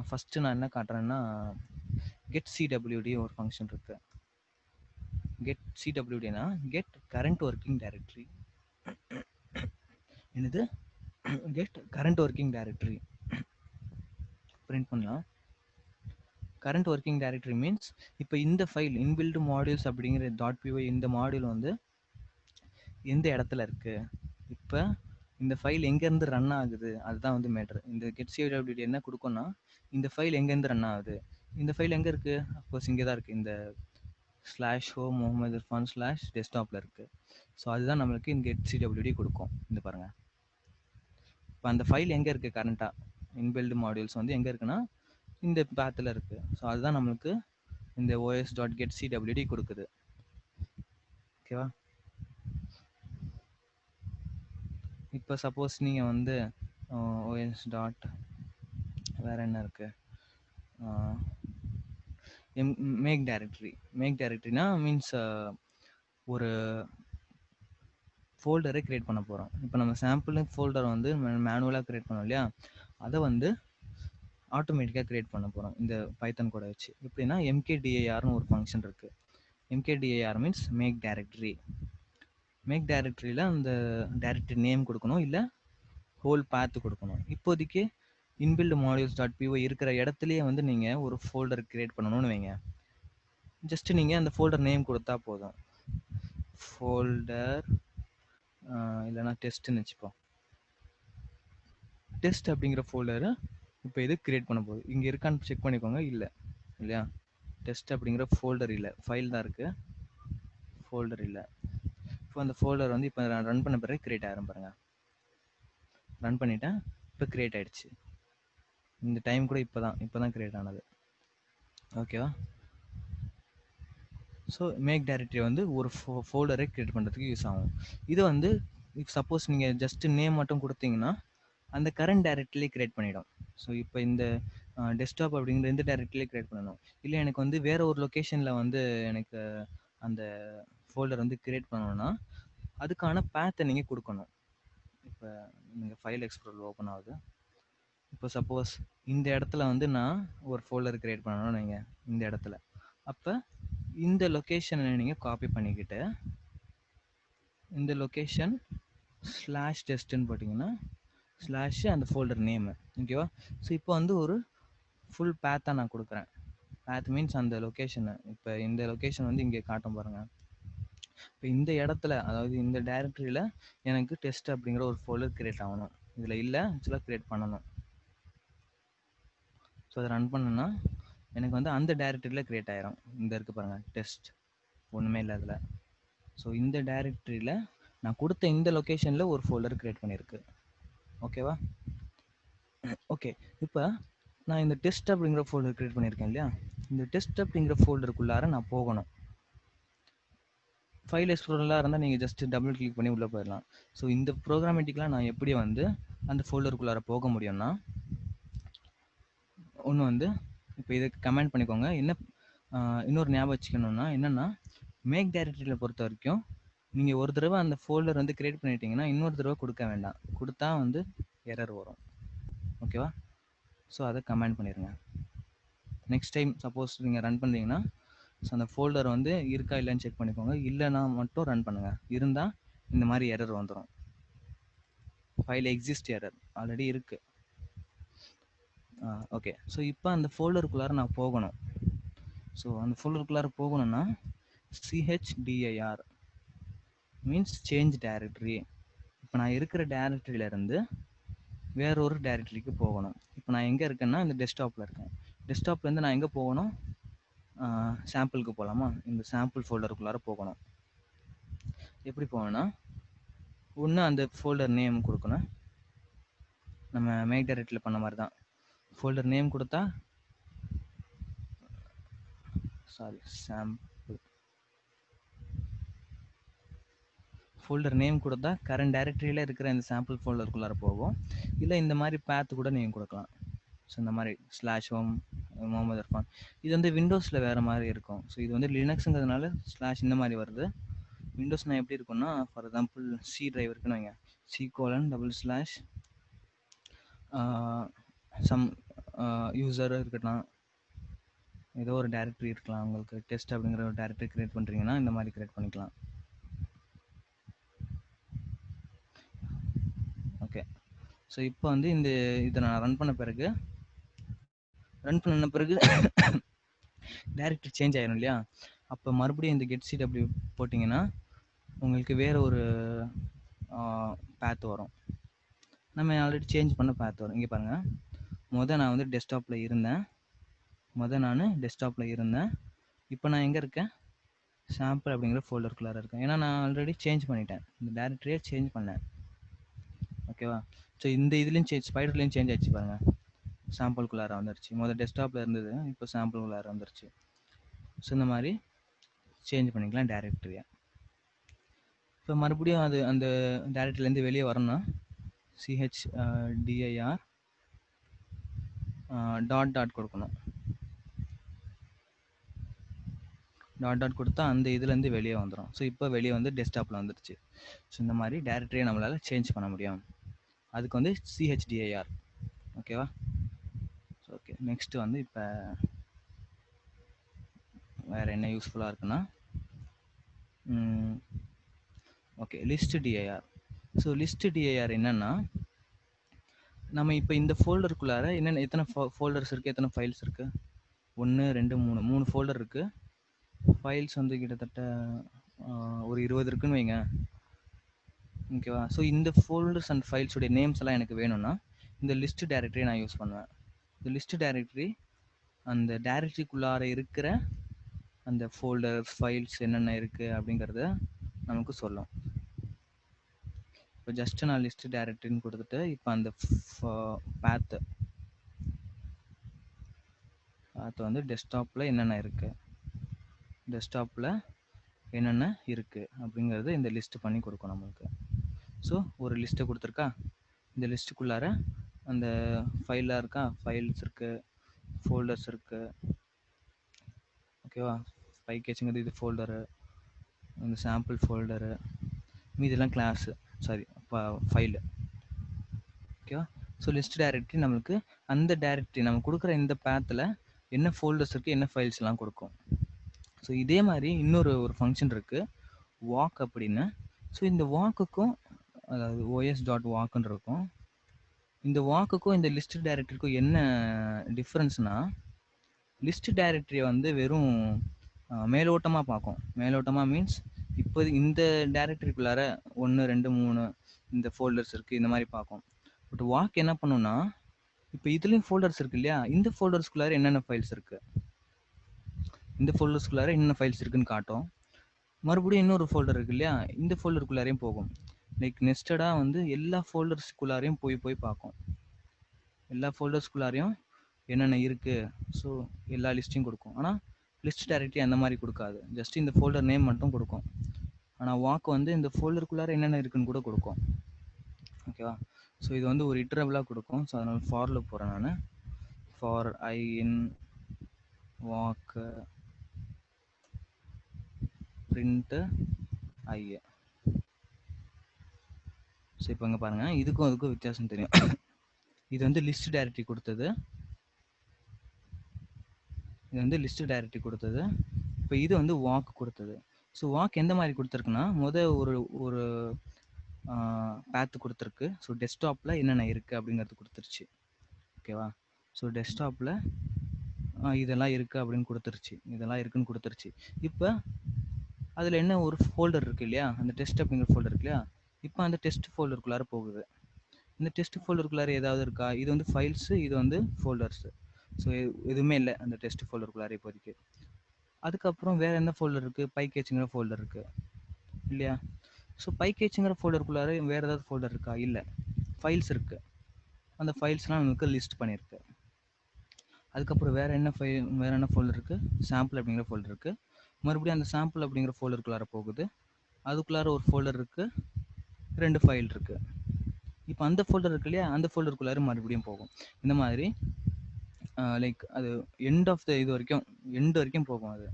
ஃபஸ்ட்டு நான் என்ன காட்டுறேன்னா, கெட் சிடபிள்யூடி ஒரு ஃபங்க்ஷன் இருக்குது. கெட் சிடபிள்யூடினா கெட் கரண்ட் ஒர்க்கிங் டைரக்டரி. என்னது, get current working directory print பண்ணலாம். கரண்ட் ஒர்க்கிங் டைரக்டரி மீன்ஸ் இப்போ இந்த ஃபைல் இன்பில்ட் மாடியூல்ஸ் அப்படிங்கிற .py இந்த மாடியூல் வந்து எந்த இடத்துல இருக்குது, இப்போ இந்த ஃபைல் எங்கேருந்து ரன் ஆகுது, அதுதான் வந்து மேட்ரு. இந்த கெட் சிடபிள்யூடி என்ன கொடுக்கும்னா, இந்த ஃபைல் எங்கேருந்து ரன் ஆகுது, இந்த ஃபைல் எங்கே இருக்குது, அஃப்கோர்ஸ் இங்கே தான் இருக்குது, இந்த /home முகமது இர்ஃபான் /டெஸ்க்டாப்பில் இருக்குது. ஸோ அதுதான் நம்மளுக்கு இந்த கெட் சிடபிள்யூடி கொடுக்கும். இந்த பாருங்கள், இப்போ அந்த ஃபைல் எங்கே இருக்குது கரண்ட்டாக, இன்பில்ட் மாடியூல்ஸ் வந்து எங்கே இருக்குன்னா இந்த பேத்தில் இருக்குது. ஸோ அதுதான் நம்மளுக்கு இந்த os.getCwd கொடுக்குது. ஓகேவா, இப்போ சப்போஸ் நீங்கள் வந்து os டாட் வேறு என்ன இருக்குது, மேக் டைரக்டரினா மீன்ஸ் ஒரு ஃபோல்டரை க்ரியேட் பண்ண போகிறோம். இப்போ நம்ம சாம்பிள் ஃபோல்டரை வந்து மேனுவலாக க்ரியேட் பண்ணோம் இல்லையா, அதை வந்து ஆட்டோமேட்டிக்காக க்ரியேட் பண்ண போகிறோம் இந்த பைத்தன் கூட வச்சு. எப்படின்னா mkdirனு ஒரு ஃபங்க்ஷன் இருக்குது. mkdir means make directory. Make டைரக்டரியில் அந்த டைரக்டரி நேம் கொடுக்கணும், இல்லை ஹோல் பாத்து கொடுக்கணும். இப்போதைக்கு இன்பில்ட் மாடியூல்ஸ் .py இருக்கிற இடத்துலையே வந்து நீங்கள் ஒரு ஃபோல்டர் க்ரியேட் பண்ணணும்னு வைங்க. ஜஸ்ட்டு நீங்கள் அந்த ஃபோல்டர் நேம் கொடுத்தா போதும். ஃபோல்டர் இல்லைனா டெஸ்ட்டுன்னு வச்சுப்போம். டெஸ்ட் அப்படிங்கிற ஃபோல்டரை இப்போ இது க்ரியேட் பண்ண போகுது. இங்கே இருக்கான்னு செக் பண்ணிக்கோங்க, இல்லை இல்லையா, டெஸ்ட் அப்படிங்கிற ஃபோல்டர் இல்லை, ஃபைல் தான் இருக்குது, ஃபோல்டர் இல்லை. இப்போ அந்த ஃபோல்டர் வந்து இப்போ நான் ரன் பண்ண பிறகு க்ரியேட் ஆகிரும் பாருங்கள். ரன் பண்ணிவிட்டேன், இப்போ க்ரியேட் ஆகிடுச்சு. இந்த டைம் கூட இப்போ தான் க்ரியேட் ஆனது. ஓகேவா, ஸோ மேக் டைரக்டரி வந்து ஒரு ஃபோல்டரை க்ரியேட் பண்ணுறதுக்கு யூஸ் ஆகும். இது வந்து இஃப் சப்போஸ் நீங்கள் ஜஸ்ட்டு நேம் மட்டும் கொடுத்தீங்கன்னா அந்த கரண்ட் டைரக்டரியிலே க்ரியேட் பண்ணிடும். ஸோ இப்போ இந்த டெஸ்க்டாப் அப்படிங்கிற இந்த டைரக்டரியிலே க்ரியேட் பண்ணணும். இல்லை எனக்கு வந்து வேறு ஒரு லொக்கேஷனில் வந்து எனக்கு அந்த ஃபோல்டர் வந்து கிரியேட் பண்ணணும்னா அதுக்கான பேத்தை நீங்கள் கொடுக்கணும். இப்போ நீங்கள் ஃபைல் எக்ஸ்ப்ளோரர் ஓப்பன் ஆகுது. இப்போ சப்போஸ் இந்த இடத்துல வந்து நான் ஒரு ஃபோல்டர் கிரியேட் பண்ணணும்னு வைங்க, இந்த இடத்துல. அப்போ இந்த லொக்கேஷனை நீங்கள் காப்பி பண்ணிக்கிட்டு இந்த லொக்கேஷன் ஸ்லாஷ் டெஸ்ட்டுன்னு போட்டிங்கன்னா ஸ்லாஷ் அந்த ஃபோல்டர் நேமு, ஓகேவா? ஸோ இப்போ வந்து ஒரு ஃபுல் பேத்தாக நான் கொடுக்குறேன். பேத் மீன்ஸ் அந்த லொக்கேஷனு. இப்போ இந்த லொக்கேஷன் வந்து இங்கே காட்டும் பாருங்கள். இப்போ இந்த இடத்துல, அதாவது இந்த டைரக்டரியில் எனக்கு டெஸ்ட் அப்படிங்கிற ஒரு ஃபோல்டர் கிரியேட் ஆகணும். இதில் இல்லை, ஆக்சுவலாக கிரியேட் பண்ணணும். ஸோ அதை ரன் பண்ணுன்னா எனக்கு வந்து அந்த டைரக்டரியில் கிரியேட் ஆயிரும். இந்த இருக்குது பாருங்கள், டெஸ்ட், ஒன்றுமே இல்லை அதில். ஸோ இந்த டைரக்டரியில் நான் கொடுத்த இந்த லொக்கேஷனில் ஒரு ஃபோல்டர் கிரியேட் பண்ணியிருக்கு. ஓகேவா? ஓகே, இப்போ நான் இந்த டெஸ்ட் அப்படிங்கிற ஃபோல்டர் கிரியேட் பண்ணியிருக்கேன் இல்லையா? இந்த டெஸ்ட் அப்படிங்கிற ஃபோல்டருக்குள்ளார நான் போகணும். ஃபைல் எக்ஸ்ப்ளோரர்லாம் இருந்தால் நீங்கள் ஜஸ்ட் டபுள் கிளிக் பண்ணி உள்ளே போயிடலாம். ஸோ இந்த ப்ரோக்ராமேட்டிக்கெலாம் நான் எப்படி வந்து அந்த ஃபோல்டருக்குள்ளார போக முடியும்னா, ஒன்று வந்து இப்போ இதுக்கு கமெண்ட் பண்ணிக்கோங்க. என்ன இன்னொரு ஞாபகம் வச்சுக்கணுன்னா என்னென்னா, மேக் டைரக்டரியில் பொறுத்த வரைக்கும் நீங்கள் ஒரு தடவை அந்த ஃபோல்டர் வந்து கிரியேட் பண்ணிட்டீங்கன்னா இன்னொரு தடவை கொடுக்க வேண்டாம். கொடுத்தா வந்து எரர் வரும். ஓகேவா? ஸோ அதை கமெண்ட் பண்ணிடுங்க. நெக்ஸ்ட் டைம் சப்போஸ் நீங்கள் ரன் பண்ணுறீங்கன்னா ஸோ அந்த ஃபோல்டர் வந்து இருக்கா இல்லைன்னு செக் பண்ணிக்கோங்க. இல்லைன்னா மட்டும் ரன் பண்ணுங்கள். இருந்தால் இந்த மாதிரி எரர் வந்துடும். ஃபைல் எக்ஸிஸ்ட் எரர் ஆல்ரெடி இருக்குது. ஓகே, ஸோ இப்போ அந்த ஃபோல்டருக்குள்ளார நான் போகணும். ஸோ அந்த ஃபோல்டருக்குள்ளார போகணும்னா CHDIR மீன்ஸ் சேஞ்ச் டைரக்டரி. இப்போ நான் இருக்கிற டைரக்டரியிலேருந்து வேற ஒரு டைரக்டரிக்கு போகணும். இப்போ நான் எங்கே இருக்கேன்னா இந்த டெஸ்க்டாப்பில் இருக்கேன். டெஸ்க்டாப்லேருந்து நான் எங்கே போகணும்? சாம்பிளுக்கு போகலாமா? இந்த சாம்பிள் ஃபோல்டருக்குள்ளார போகணும். எப்படி போகணும்னா, ஒன்று அந்த ஃபோல்டர் நேம் கொடுக்கணும். நம்ம மேக் டைரக்டரியில் பண்ண மாதிரி தான். ஃபோல்டர் நேம் கொடுத்தா சாம்பிள் ஃபோல்டர் நேம் கொடுத்தா கரண்ட் டைரக்டரியில் இருக்கிற இந்த சாம்பிள் ஃபோல்டருக்குள்ளார போகும். இல்லை இந்த மாதிரி பேத்து கூட நீங்கள் கொடுக்கலாம். ஸோ இந்த மாதிரி ஸ்லாஷ் ஹோம் முகமது இர்ஃபான். இது வந்து விண்டோஸில் வேறு மாதிரி இருக்கும். ஸோ இது வந்து லினக்ஸுங்கிறதுனால ஸ்லாஷ் இந்த மாதிரி வருது. விண்டோஸ்னால் எப்படி இருக்குன்னா, ஃபார் எக்ஸாம்பிள் சி டிரைவ் இருக்குன்னு வைங்க, C:// சம் யூசர் இருக்கட்டும், ஏதோ ஒரு டைரக்டரி இருக்கலாம். உங்களுக்கு டெஸ்ட் அப்படிங்கிற ஒரு டைரக்டரி கிரியேட் பண்ணுறீங்கன்னா இந்த மாதிரி கிரியேட் பண்ணிக்கலாம். ஓகே, ஸோ இப்போ வந்து இதை நான் ரன் பண்ண பிறகு டைரக்டரி சேஞ்ச் ஆயிரும் இல்லையா? அப்போ மறுபடியும் இந்த get CW போட்டிங்கன்னா உங்களுக்கு வேறு ஒரு பேத் வரும். நம்ம ஆல்ரெடி சேஞ்ச் பண்ண பேத் வரும். இங்கே பாருங்கள், நான் வந்து டெஸ்க்டாப்பில் இருந்தேன். இப்போ நான் எங்கே இருக்கேன்? சாம்பிள் அப்படிங்கிற ஃபோல்டருக்குள்ளார இருக்கேன். ஏன்னா நான் ஆல்ரெடி சேஞ்ச் பண்ணிட்டேன், இந்த டைரக்டரியே சேஞ்ச் பண்ணேன். ஓகேவா? ஸோ இந்த இதுலேயும் ஸ்பைடர்லேயும் சேஞ்ச் ஆச்சு பாருங்கள். சாம்பிளுக்குள்ளார வந்துருச்சு. டெஸ்க்டாப்பில் இருந்தது, இப்போ சாம்பிளுக்குள்ளார வந்துருச்சு. ஸோ இந்த மாதிரி சேஞ்ச் பண்ணிக்கலாம் டைரக்டரியை. இப்போ மறுபடியும் அது அந்த டைரக்டரியிலேருந்து வெளியே வரணும்னா CHDIR டாட் கொடுக்கணும். டாட் கொடுத்தா அந்த இதுலேருந்து வெளியே வந்துடும். ஸோ இப்போ வெளியே வந்து டெஸ்க்டாப்பில் வந்துடுச்சு. ஸோ இந்த மாதிரி டைரக்டரியை நம்மளால் சேஞ்ச் பண்ண முடியும். அதுக்கு வந்து CHDIR. ஓகேவா? ஓகே, நெக்ஸ்ட்டு வந்து இப்போ வேறு என்ன யூஸ்ஃபுல்லாக இருக்குன்னா, okay, list DIR. So list DIR என்னென்னா, நம்ம இப்போ இந்த ஃபோல்டருக்குள்ளார எத்தனை ஃபோல்டர்ஸ் இருக்குது, எத்தனை ஃபைல்ஸ் இருக்குது? 1 2 3 ஃபோல்டர் இருக்குது. ஃபைல்ஸ் வந்து கிட்டத்தட்ட ஒரு 20 இருக்குன்னு வைங்க. ஓகேவா? ஸோ இந்த ஃபோல்டர்ஸ் அண்ட் ஃபைல்ஸுடைய நேம்ஸ் எல்லாம் எனக்கு வேணும்னா இந்த லிஸ்ட் டைரக்டரி நான் யூஸ் பண்ணுவேன். இந்த லிஸ்ட் டைரக்டரி அந்த டைரக்டரிக்குள்ளார இருக்கிற அந்த ஃபோல்டர் ஃபைல்ஸ் என்னென்ன இருக்குது அப்படிங்கிறத நமக்கு சொல்லும். இப்போ ஜஸ்ட் நான் லிஸ்ட் டைரக்டரின்னு கொடுத்துட்டு இப்போ அந்த பேத்து வந்து டெஸ்க்டாப்பில் என்னென்ன இருக்குது அப்படிங்கிறது இந்த லிஸ்ட் பண்ணி கொடுக்கும் நம்மளுக்கு. ஸோ ஒரு லிஸ்ட்டை கொடுத்துருக்கா, இந்த லிஸ்ட்டுக்குள்ளார அந்த ஃபைலாக இருக்கா, ஃபைல்ஸ் இருக்குது, ஃபோல்டர்ஸ் இருக்குது. ஓகேவா? 5Kங்கிறது இது ஃபோல்டரு, இந்த சாம்பிள் ஃபோல்டரு, மீதெல்லாம் கிளாஸு, சாரி ஃபைலு. ஓகேவா? ஸோ லிஸ்ட் டைரக்டரி நம்மளுக்கு அந்த டைரக்டரி நம்ம கொடுக்குற இந்த பேத்தில் என்ன ஃபோல்டர்ஸ் இருக்குது, என்ன ஃபைல்ஸ்லாம் கொடுக்கும். ஸோ இதே மாதிரி ஒரு ஃபங்க்ஷன் இருக்குது, வாக் அப்படின்னு. ஸோ இந்த வாக்குக்கும், அதாவது os.walkன்னு இருக்கும், இந்த வாக்குக்கும் இந்த லிஸ்ட் டைரக்டரிக்கும் என்ன டிஃப்ரென்ஸ்னா, லிஸ்ட் டைரக்டரியை வந்து வெறும் மேலோட்டமாக பார்க்கும். மேலோட்டமாக மீன்ஸ் இப்போ இந்த டைரக்டரிக்குள்ளார 1 2 3 இந்த ஃபோல்டர்ஸ் இருக்குது, இந்த மாதிரி பார்க்கும். பட் வாக் என்ன பண்ணுன்னா, இப்போ இதுலேயும் ஃபோல்டர்ஸ் இருக்கு இல்லையா, இந்த ஃபோல்டர்ஸ்குள்ளார என்னென்ன ஃபைல்ஸ் இருக்குது, இந்த ஃபோல்டர்ஸ்குள்ளார என்னென்ன ஃபைல்ஸ் இருக்குன்னு காட்டும். மறுபடியும் இன்னொரு ஃபோல்டர் இருக்கு இல்லையா, இந்த ஃபோல்டருக்குள்ளாரையும் போகும். லைக் நெஸ்டடாக வந்து எல்லா ஃபோல்டர்ஸ்குள்ளாரையும் போய் பார்க்கும். எல்லா ஃபோல்டர்ஸ்குள்ளாரையும் என்னென்ன இருக்குது, ஸோ எல்லா லிஸ்ட்டையும் கொடுக்கும். ஆனால் லிஸ்ட் டைரக்டரி அந்த மாதிரி கொடுக்காது, ஜஸ்ட் இந்த ஃபோல்டர் நேம் மட்டும் கொடுக்கும். ஆனால் வாக் வந்து இந்த ஃபோல்டருக்குள்ளார என்னென்ன இருக்குன்னு கூட கொடுக்கும். ஓகேவா? ஸோ இது வந்து ஒரு இட்டரபிளாக கொடுக்கும். ஸோ அதனால் ஃபாரில் போகிறேன் நான். For I in walk print I. So இப்போ இங்கே பாருங்கள், இதுக்கும் அதுக்கும் வித்தியாசம் தெரியும். இது வந்து லிஸ்ட் டைரக்டரி கொடுத்தது, இது வந்து லிஸ்ட் டைரக்டரி கொடுத்தது. இப்போ இது வந்து வாக் கொடுத்தது. ஸோ வாக் எந்த மாதிரி கொடுத்துருக்குன்னா, ஒரு பேத்து கொடுத்துருக்கு. ஸோ டெஸ்க்டாப்பில் என்னென்ன இருக்குது அப்படிங்கிறது கொடுத்துருச்சு. ஓகேவா? ஸோ டெஸ்க்டாப்பில் இதெல்லாம் இருக்குது அப்படின்னு கொடுத்துருச்சு, இதெல்லாம் இருக்குன்னு கொடுத்துருச்சு. இப்போ அதில் என்ன ஒரு ஃபோல்டர் இருக்குது இல்லையா, அந்த டெஸ்ட் அப்படிங்கிற ஃபோல்டர் இருக்கு இல்லையா, இப்போ அந்த டெஸ்ட் ஃபோல்டருக்குள்ளார போகுது. இந்த டெஸ்ட் ஃபோல்டருக்குள்ளார ஏதாவது இருக்கா, இது வந்து ஃபைல்ஸு, இது வந்து ஃபோல்டர்ஸு. ஸோ எதுவுமே இல்லை அந்த டெஸ்ட் ஃபோல்டருக்குள்ளார இப்போதைக்கு. அதுக்கப்புறம் வேறு என்ன ஃபோல்டர் இருக்குது, பைக்கேச்சுங்கிற ஃபோல்டர் இருக்குது இல்லையா. ஸோ பைக்கேச்சுங்கிற ஃபோல்டருக்குள்ளார வேறு ஏதாவது ஃபோல்டர் இருக்கா, இல்லை, ஃபைல்ஸ் இருக்குது. அந்த ஃபைல்ஸ்லாம் நமக்கு லிஸ்ட் பண்ணியிருக்கு. அதுக்கப்புறம் வேறு என்ன ஃபோல்டர் இருக்குது, சாம்பிள் அப்படிங்கிற ஃபோல்டர் இருக்குது. மறுபடியும் அந்த சாம்பிள் அப்படிங்கிற ஃபோல்டருக்குள்ளார போகுது. அதுக்குள்ளார ஒரு ஃபோல்டர் இருக்குது, 2 ஃபைல் இருக்குது. இப்போ அந்த ஃபோல்டர் இருக்கு இல்லையா, அந்த ஃபோல்டருக்குள்ளார மறுபடியும் போகும். இந்த மாதிரி லைக் அது எண்ட் ஆஃப் த இது வரைக்கும், எண்ட் வரைக்கும் போகும் அது.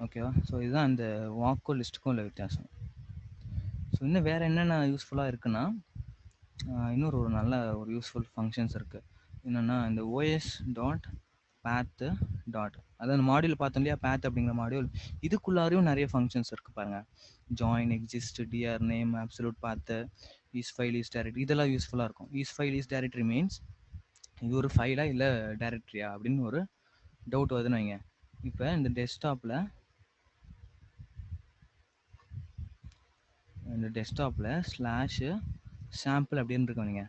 ஓகேவா? ஸோ இதுதான் அந்த வாக்கும் லிஸ்ட்டுக்கும் உள்ள வித்தியாசம். ஸோ இன்னும் வேறு என்னென்ன யூஸ்ஃபுல்லாக இருக்குன்னா, இன்னொரு நல்ல ஒரு யூஸ்ஃபுல் ஃபங்க்ஷன்ஸ் இருக்குது. என்னென்னா இந்த os.path. அதாவது மாடியூல் பார்த்தோம் இல்லையா, பேத் அப்படிங்கிற மாடியூல், இதுக்குள்ளாரையும் நிறைய ஃபங்க்ஷன்ஸ் இருக்குது பாருங்கள். Join, exist, D R name, absolute path, is file, is directory, இதெல்லாம் யூஸ்ஃபுல்லாக இருக்கும். Is file, is directory means இது ஒரு ஃபைலா இல்லை டைரக்டரியா அப்படின்னு ஒரு டவுட் வருதுன்னு வைங்க. இப்போ இந்த டெஸ்க்டாப்பில் ஸ்லாஷு சாம்பிள் அப்படின்னு இருக்கவங்க,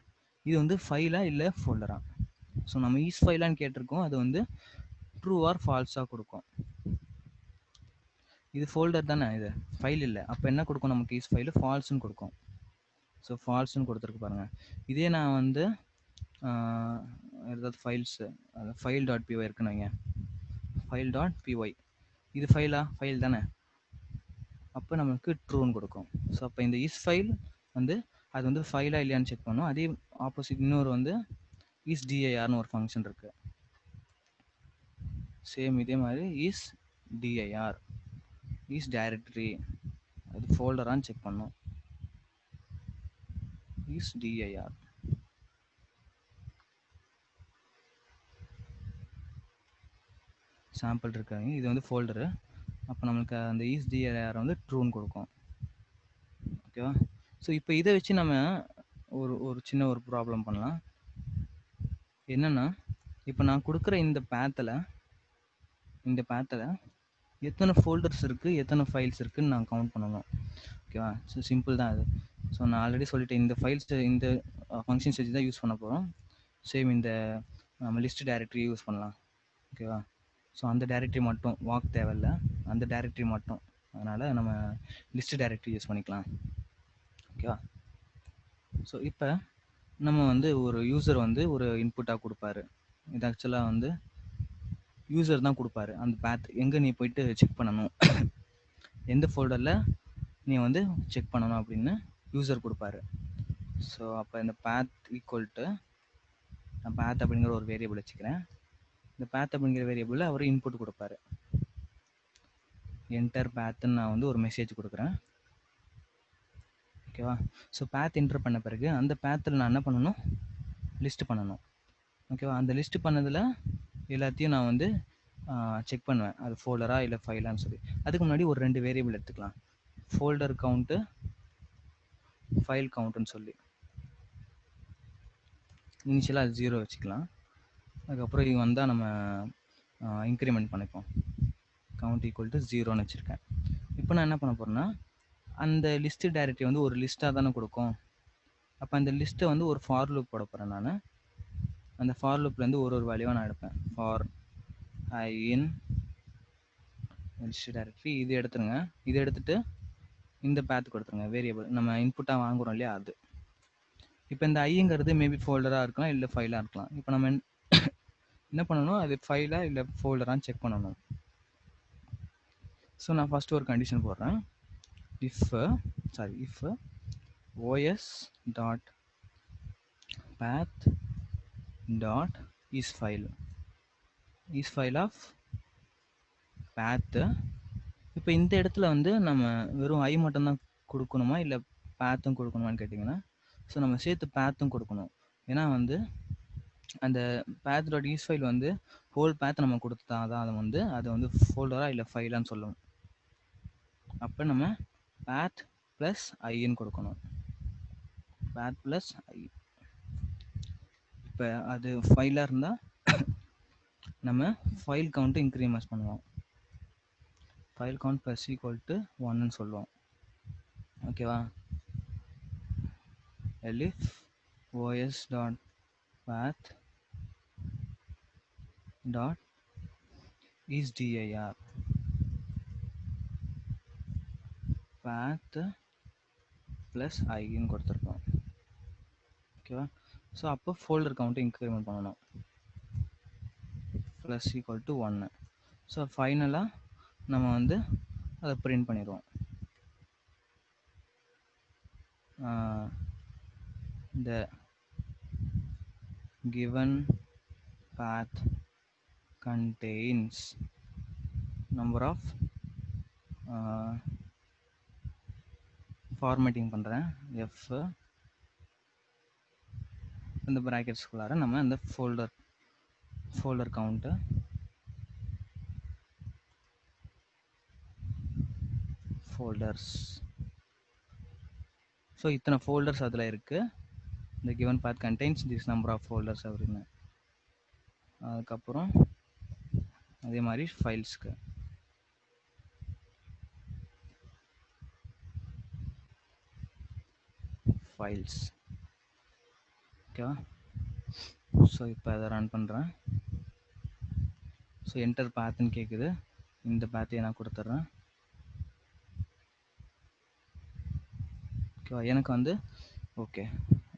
இது வந்து ஃபைலா இல்லை ஃபோல்டரா. ஸோ நம்ம இஸ் ஃபைலான்னு கேட்டிருக்கோம், அது வந்து ட்ரூ ஆர் ஃபால்ஸாக கொடுக்கும். இது ஃபோல்டர் தானே, இது ஃபைல் இல்லை, அப்போ என்ன கொடுக்கும் நமக்கு, இஸ் ஃபைலு ஃபால்ஸ்ன்னு கொடுக்கும். ஸோ ஃபால்ஸ்ன்னு கொடுத்துருக்கு பாருங்கள். இதே நான் வந்து ஏதாவது ஃபைல்ஸு, அது file.py இருக்குன்னு வைங்க, file.py, இது ஃபைல் தானே, அப்போ நமக்கு ட்ரூன்னு கொடுக்கும். ஸோ அப்போ இந்த இஸ் ஃபைல் வந்து அது வந்து ஃபைலா இல்லையான்னு செக் பண்ணணும். அதே ஆப்போசிட் இன்னொரு வந்து இஸ் டிஐஆர்னு ஒரு ஃபங்க்ஷன் இருக்கு. சேம் இதே மாதிரி இஸ் டிஐஆர், இஸ் டைரக்டரி, அது ஃபோல்டரான்னு செக் பண்ணணும். இஸ் டிஐஆர், சாம்பிள் இருக்காங்க, இது வந்து ஃபோல்டரு. அப்போ நம்மளுக்கு அந்த இஸ் டிஐஆர் வந்து ட்ரூன்னு கொடுக்கும். ஓகேவா? ஸோ இப்போ இதை வச்சு நம்ம ஒரு சின்ன ஒரு ப்ராப்ளம் பண்ணலாம். என்னென்னா, இப்போ நான் கொடுக்குற இந்த பேத்தில் எத்தனை ஃபோல்டர்ஸ் இருக்குது, எத்தனை ஃபைல்ஸ் இருக்குதுன்னு நான் கவுண்ட் பண்ணணும். ஓகேவா? ஸோ சிம்பிள் தான் அது. ஸோ நான் ஆல்ரெடி சொல்லிட்டேன், இந்த ஃபைல்ஸ் இந்த ஃபங்க்ஷன்ஸ் வச்சு தான் யூஸ் பண்ண போகிறோம். சேம் இந்த நம்ம லிஸ்ட் டைரக்டரி யூஸ் பண்ணலாம். ஓகேவா? ஸோ அந்த டைரக்டரி மட்டும், வாக் தேவையில்ல, அந்த டைரக்டரி மட்டும், அதனால் நம்ம லிஸ்ட் டைரக்டரி யூஸ் பண்ணிக்கலாம். ஓகேவா? ஸோ இப்போ நம்ம வந்து ஒரு யூசர் வந்து ஒரு இன்புட்டாக கொடுப்பாரு. இது ஆக்சுவலாக வந்து யூசர் தான் கொடுப்பாரு. அந்த பேத் எங்கே நீ போயிட்டு செக் பண்ணணும், எந்த ஃபோல்டரில் நீ வந்து செக் பண்ணணும் அப்படின்னு யூசர் கொடுப்பாரு. ஸோ அப்போ இந்த பேத் ஈக்குவல் டு, நான் பேத் அப்படிங்கிற ஒரு வேரியபிள் வச்சுக்கிறேன். இந்த பேத் அப்படிங்கிற வேரியபிளில் அவர் இன்புட் கொடுப்பாரு. என்டர் பேத்துன்னு நான் வந்து ஒரு மெசேஜ் கொடுக்குறேன். ஓகேவா? ஸோ பேத் என்டர் பண்ண பிறகு அந்த பேத்தில் நான் என்ன பண்ணணும், லிஸ்ட் பண்ணணும். ஓகேவா? அந்த லிஸ்ட் பண்ணதில் எல்லாத்தையும் நான் வந்து செக் பண்ணுவேன், அது ஃபோல்டரா இல்லை ஃபைலான்னு சொல்லி. அதுக்கு முன்னாடி ஒரு 2 வேரியபிள் எடுத்துக்கலாம், ஃபோல்டர் கவுண்ட்டு, ஃபைல் கவுண்ட்டுன்னு சொல்லி. இனிஷியலாக அது 0 வச்சுக்கலாம். அதுக்கப்புறம் இது வந்தால் நம்ம இன்க்ரிமெண்ட் பண்ணிப்போம். கவுண்ட் ஈக்குவல் டு 0ன்னு வச்சுருக்கேன். இப்போ நான் என்ன பண்ண போகிறேன்னா, அந்த லிஸ்ட்டு டைரக்டரி வந்து ஒரு லிஸ்ட்டாக தானே கொடுக்கும். அப்போ அந்த லிஸ்ட்டை வந்து ஒரு ஃபார் லூப் போட போகிறேன் நான். அந்த ஃபார் லூப்லேருந்து ஒரு வேல்யூவாக நான் எடுப்பேன். For I in list directory இது எடுத்துருங்க. இது எடுத்துட்டு இந்த பேத் கொடுத்துருங்க, வேரியபிள் நம்ம இன்புட்டாக வாங்குகிறோம் இல்லையா அது. இப்போ இந்த ஐங்கிறது மேபி ஃபோல்டராக இருக்கலாம், இல்லை ஃபைலாக இருக்கலாம். இப்போ நம்ம என்ன பண்ணணும், அது ஃபைலாக இல்லை ஃபோல்டரான்னு செக் பண்ணணும். ஸோ நான் ஃபஸ்ட்டு ஒரு கண்டிஷன் போடுறேன். if os dot path dot is file of path. இப்போ இந்த இடத்துல வந்து நம்ம வெறும் ஐ மட்டும்தான் கொடுக்கணுமா இல்லை பேத்தும் கொடுக்கணுமான்னு கேட்டிங்கன்னா, ஸோ நம்ம சேர்த்து பேத்தும் கொடுக்கணும். ஏன்னா வந்து அந்த path dot is file வந்து ஹோல் பேத் நம்ம கொடுத்தா தான் அது வந்து ஃபோல்டரா இல்லை ஃபைலான்னு சொல்லணும். அப்போ நம்ம path ப்ளஸ் ஐன்னு கொடுக்கணும், path ப்ளஸ் ஐ. இப்போ அது ஃபைலாக இருந்தால் நம்ம ஃபைல் கவுண்ட்டு இன்க்ரிமெண்ட் பண்ணுவோம், file count plus equal to 1ன்னு சொல்லுவோம். ஓகேவா? elif os dot path dot is dir path plus ஐன்னு கொடுத்துருக்கோம். ஓகேவா? ஸோ அப்போ ஃபோல்டர் கவுண்ட்டு இன்க்ரிமெண்ட் பண்ணணும், ப்ளஸ் ஈக்குவல் டு 1. ஸோ ஃபைனலாக நம்ம வந்து அதை பிரிண்ட் பண்ணிடுவோம். the given path contains number of formatting பண்ணுறேன், எஃப் இந்த ப்ராக்கெட்ஸ்குள்ளார நம்ம இந்த ஃபோல்டர் கவுண்ட்டு ஃபோல்டர்ஸ். ஸோ இத்தனை ஃபோல்டர்ஸ் அதில் இருக்குது. இந்த given path contains this number of folders அப்படின்னு. அதுக்கப்புறம் அதே மாதிரி ஃபைல்ஸ்க்கு ஃபைல்ஸ். ஓகேவா? ஸோ இப்போ அதை ரன் பண்ணுறேன். ஸோ என்டர் பேத்துன்னு கேட்குது, இந்த பேத்தையை நான் கொடுத்துட்றேன். ஓகேவா? எனக்கு வந்து ஓகே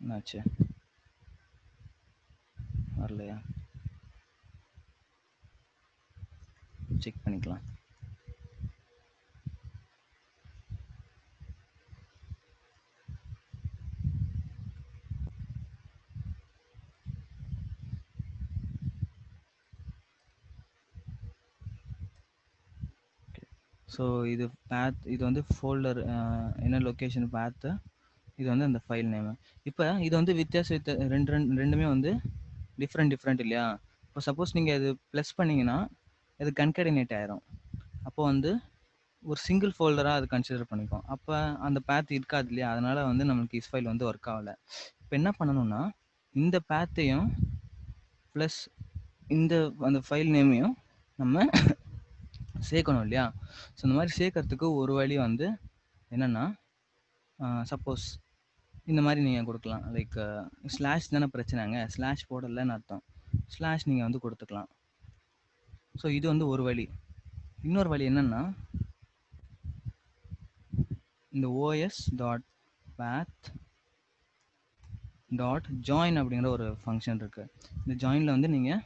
என்னாச்சு வரலையா, செக் பண்ணிக்கலாம். ஸோ இது பேத், இது வந்து ஃபோல்டர் என்ன லொக்கேஷன் பேத்து, இது வந்து அந்த ஃபைல் நேமு. இப்போ இது வந்து ரெண்டுமே வந்து டிஃப்ரெண்ட் இல்லையா? இப்போ சப்போஸ் நீங்கள் அது ப்ளஸ் பண்ணிங்கன்னா அது கன்கடினேட் ஆயிரும். அப்போ வந்து ஒரு சிங்கிள் ஃபோல்டராக அது கன்சிடர் பண்ணிக்கும். அப்போ அந்த பேத் இருக்காது இல்லையா? அதனால் வந்து நம்மளுக்கு இஸ் ஃபைல் வந்து ஒர்க் ஆகலை. இப்போ என்ன பண்ணணும்னா, இந்த பேத்தையும் ப்ளஸ் அந்த ஃபைல் நேமையும் நம்ம சேர்க்கணும் இல்லையா? ஸோ இந்த மாதிரி சேர்க்கறதுக்கு ஒரு வழி வந்து என்னென்னா, சப்போஸ் இந்த மாதிரி நீங்கள் கொடுக்கலாம். லைக் ஸ்லாஷ் தானே பிரச்சனைங்க, ஸ்லாஷ் போடலைன்னு அர்த்தம், ஸ்லாஷ் நீங்கள் வந்து கொடுத்துக்கலாம். ஸோ இது வந்து ஒரு வழி. இன்னொரு வழி என்னென்னா, இந்த os dot path dot join அப்படிங்கிற ஒரு ஃபங்க்ஷன் இருக்குது. இந்த ஜாயினில் வந்து நீங்கள்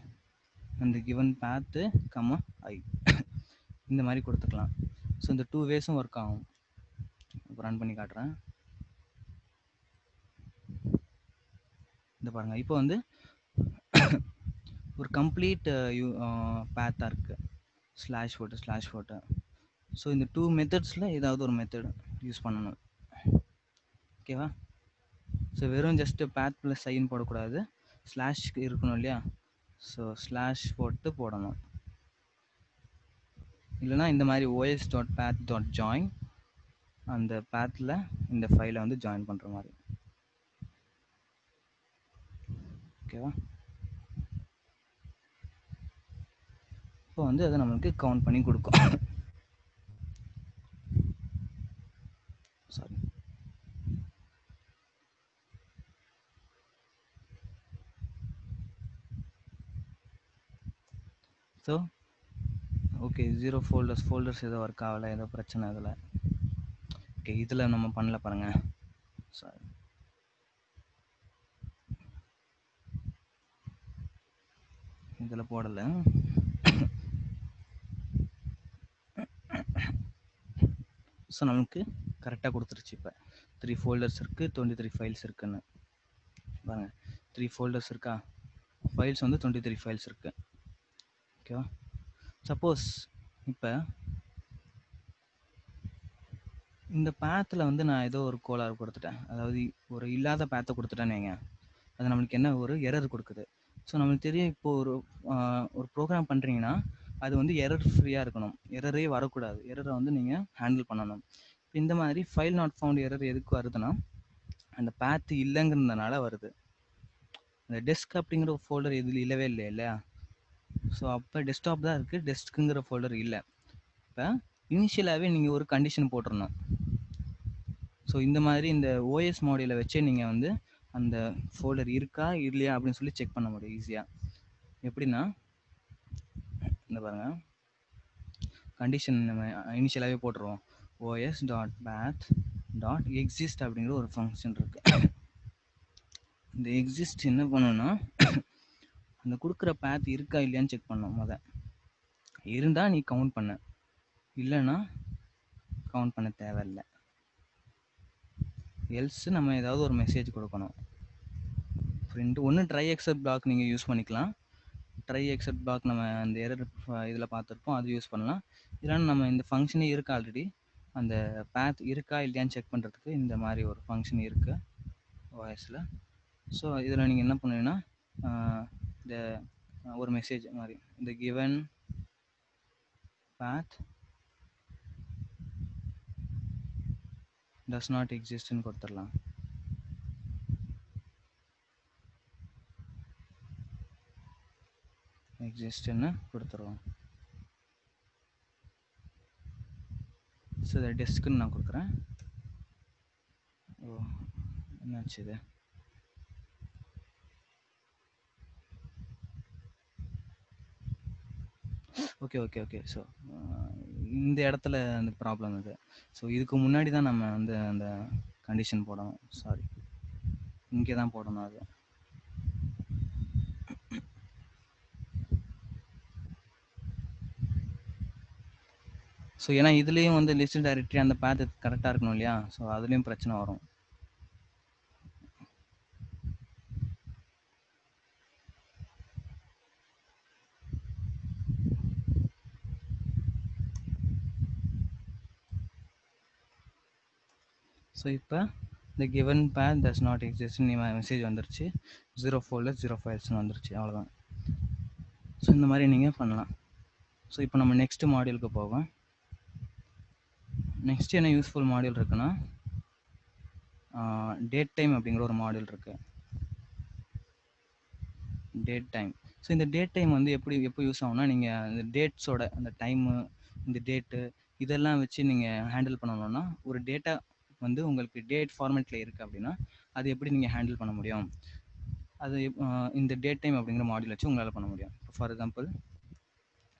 அந்த கிவன் பேத்து கம்மா ஐ இந்த மாதிரி கொடுத்துக்கலாம். ஸோ இந்த 2 வேஸும் ஒர்க் ஆகும். இப்போ ரன் பண்ணி காட்டுறேன். இந்த பாருங்கள், இப்போ வந்து ஒரு கம்ப்ளீட் பேத்தாக இருக்குது, ஸ்லாஷ் போட்டு. ஸோ இந்த 2 மெத்தட்ஸில் ஏதாவது ஒரு மெத்தட் யூஸ் பண்ணணும். ஓகேவா? ஸோ வெறும் ஜஸ்ட்டு path ப்ளஸ் ஐன்னு போடக்கூடாது, ஸ்லாஷ் இருக்கணும் இல்லையா? ஸோ ஸ்லாஷ் போட்டு போடணும். இல்லைனா இந்த மாதிரி os.path.join அந்த pathல இந்த ஃபைலை வந்து ஜாயின் பண்ணுற மாதிரி. ஓகேவா? இப்போ வந்து அதை நம்மளுக்கு கவுண்ட் பண்ணி கொடுக்கும். சாரி. ஸோ ஓகே, 0 ஃபோல்டர்ஸ் ஏதோ ஒர்க் ஆகலை, ஏதோ பிரச்சனை இதில். ஓகே, இதில் நம்ம பண்ணல பாருங்கள். சாரி, இதில் போடலை. ஸோ நமக்கு கரெக்டாக கொடுத்துருச்சு. இப்போ 3 ஃபோல்டர்ஸ் இருக்குது, 23 ஃபைல்ஸ் இருக்குன்னு பாருங்கள். 3 ஃபோல்டர்ஸ் இருக்கா, ஃபைல்ஸ் வந்து 23 ஃபைல்ஸ் இருக்குது. ஓகேவா? சப்போஸ் இப்போ இந்த பேத்தில் வந்து நான் ஏதோ ஒரு கோளாறு கொடுத்துட்டேன், அதாவது ஒரு இல்லாத பேத்தை கொடுத்துட்டேன்னு வைங்க, அது நம்மளுக்கு என்ன ஒரு எரர் கொடுக்குது. ஸோ நம்மளுக்கு தெரியும், இப்போ ஒரு ப்ரோக்ராம் பண்ணுறீங்கன்னா அது வந்து எரர் ஃப்ரீயாக இருக்கணும், எரரே வரக்கூடாது, எரரை வந்து நீங்கள் ஹேண்டில் பண்ணணும். இப்போ இந்த மாதிரி ஃபைல் நாட் ஃபவுண்ட் எரர் எதுக்கு வருதுன்னா, அந்த பேத்து இல்லைங்கிறதுனால வருது. அந்த டெஸ்க் அப்படிங்கிற ஃபோல்டர் இதில் இல்லவே இல்லை இல்லையா? ஸோ அப்போ டெஸ்க்டாப் தான் இருக்குது, டெஸ்க்குங்கிற ஃபோல்டர் இல்லை. இப்போ இனிஷியலாகவே நீங்கள் ஒரு கண்டிஷன் போட்டுடணும். ஸோ இந்த மாதிரி இந்த ஓஎஸ் மாடியூலை வச்சே நீங்கள் வந்து அந்த ஃபோல்டர் இருக்கா இல்லையா அப்படின்னு சொல்லி செக் பண்ண முடியும் ஈஸியாக. எப்படின்னா இந்த பாருங்கள், கண்டிஷன் நம்ம இனிஷியலாகவே போட்டுருவோம். os.path.exist அப்படிங்கிற ஒரு ஃபங்க்ஷன் இருக்குது. இந்த எக்ஸிஸ்ட் என்ன பண்ணணும்னா, அந்த கொடுக்குற பேத் இருக்கா இல்லையான்னு செக் பண்ணணும். இருந்தால் நீ கவுண்ட் பண்ண, இல்லைன்னா கவுண்ட் பண்ண தேவையில்லை. எல்ஸ் நம்ம ஏதாவது ஒரு மெசேஜ் கொடுக்கணும். ஃப்ரெண்டு ஒன்று ட்ரை எக்ஸப்ட் பிளாக் நீங்கள் யூஸ் பண்ணிக்கலாம். ட்ரை எக்ஸப்ட் பிளாக் நம்ம அந்த எரர் இதில் பார்த்துருப்போம், அது யூஸ் பண்ணலாம். இல்லைன்னா நம்ம இந்த ஃபங்க்ஷனே இருக்குது ஆல்ரெடி, அந்த பேத் இருக்கா இல்லையான்னு செக் பண்ணுறதுக்கு இந்த மாதிரி ஒரு ஃபங்க்ஷன் இருக்குது ஓஎஸில். ஸோ இதில் நீங்கள் என்ன பண்ணுவீங்கன்னா, இந்த ஒரு மெசேஜ் மாதிரி, இந்த given path does not exist-ன்னு கொடுத்துடலாம். எக்ஸிஸ்ட்னு கொடுத்துருவோம். ஸோ இதை டெஸ்க்குன்னு நான் கொடுக்குறேன். ஓ என்னாச்சு இது? Okay okay okay. ஸோ இந்த இடத்துல அந்த ப்ராப்ளம் இது. ஸோ இதுக்கு முன்னாடி தான் நம்ம வந்து அந்த கண்டிஷன் போடணும். சாரி, இங்கே தான் போடணும் அது. ஸோ ஏன்னா இதுலேயும் வந்து லிஸ்ட் டைரக்டரி அந்த பேத் கரெக்டாக இருக்கணும் இல்லையா? ஸோ அதுலேயும் பிரச்சனை வரும். ஸோ இப்போ இந்த given path does not exist நீ மெசேஜ் வந்துருச்சு, 0 folders 0 ஃபைல்ஸ்னு வந்துருச்சு, அவ்வளோதான். ஸோ இந்த மாதிரி நீங்கள் பண்ணலாம். ஸோ இப்போ நம்ம நெக்ஸ்ட் மாடியூலுக்கு போவோம். நெக்ஸ்ட் என்ன யூஸ்ஃபுல் மாடியூல் இருக்குன்னா, டேட் டைம் அப்படிங்கிற ஒரு மாடியூல் இருக்கு. Date time. ஸோ இந்த டேட் டைம் வந்து எப்போ யூஸ் ஆகும்னா, நீங்கள் இந்த டேட்ஸோட அந்த டைமு, இந்த டேட்டு இதெல்லாம் வச்சு நீங்கள் ஹேண்டில் பண்ணணும்னா, ஒரு டேட்டா வந்து உங்களுக்கு டேட் ஃபார்மேட்டில் இருக்குது அப்படின்னா அது எப்படி நீங்கள் ஹேண்டில் பண்ண முடியும், அது இந்த டேட் டைம் அப்படிங்கிற மாடியூல் வச்சு உங்களால் பண்ண முடியும். ஃபார் எக்ஸாம்பிள்,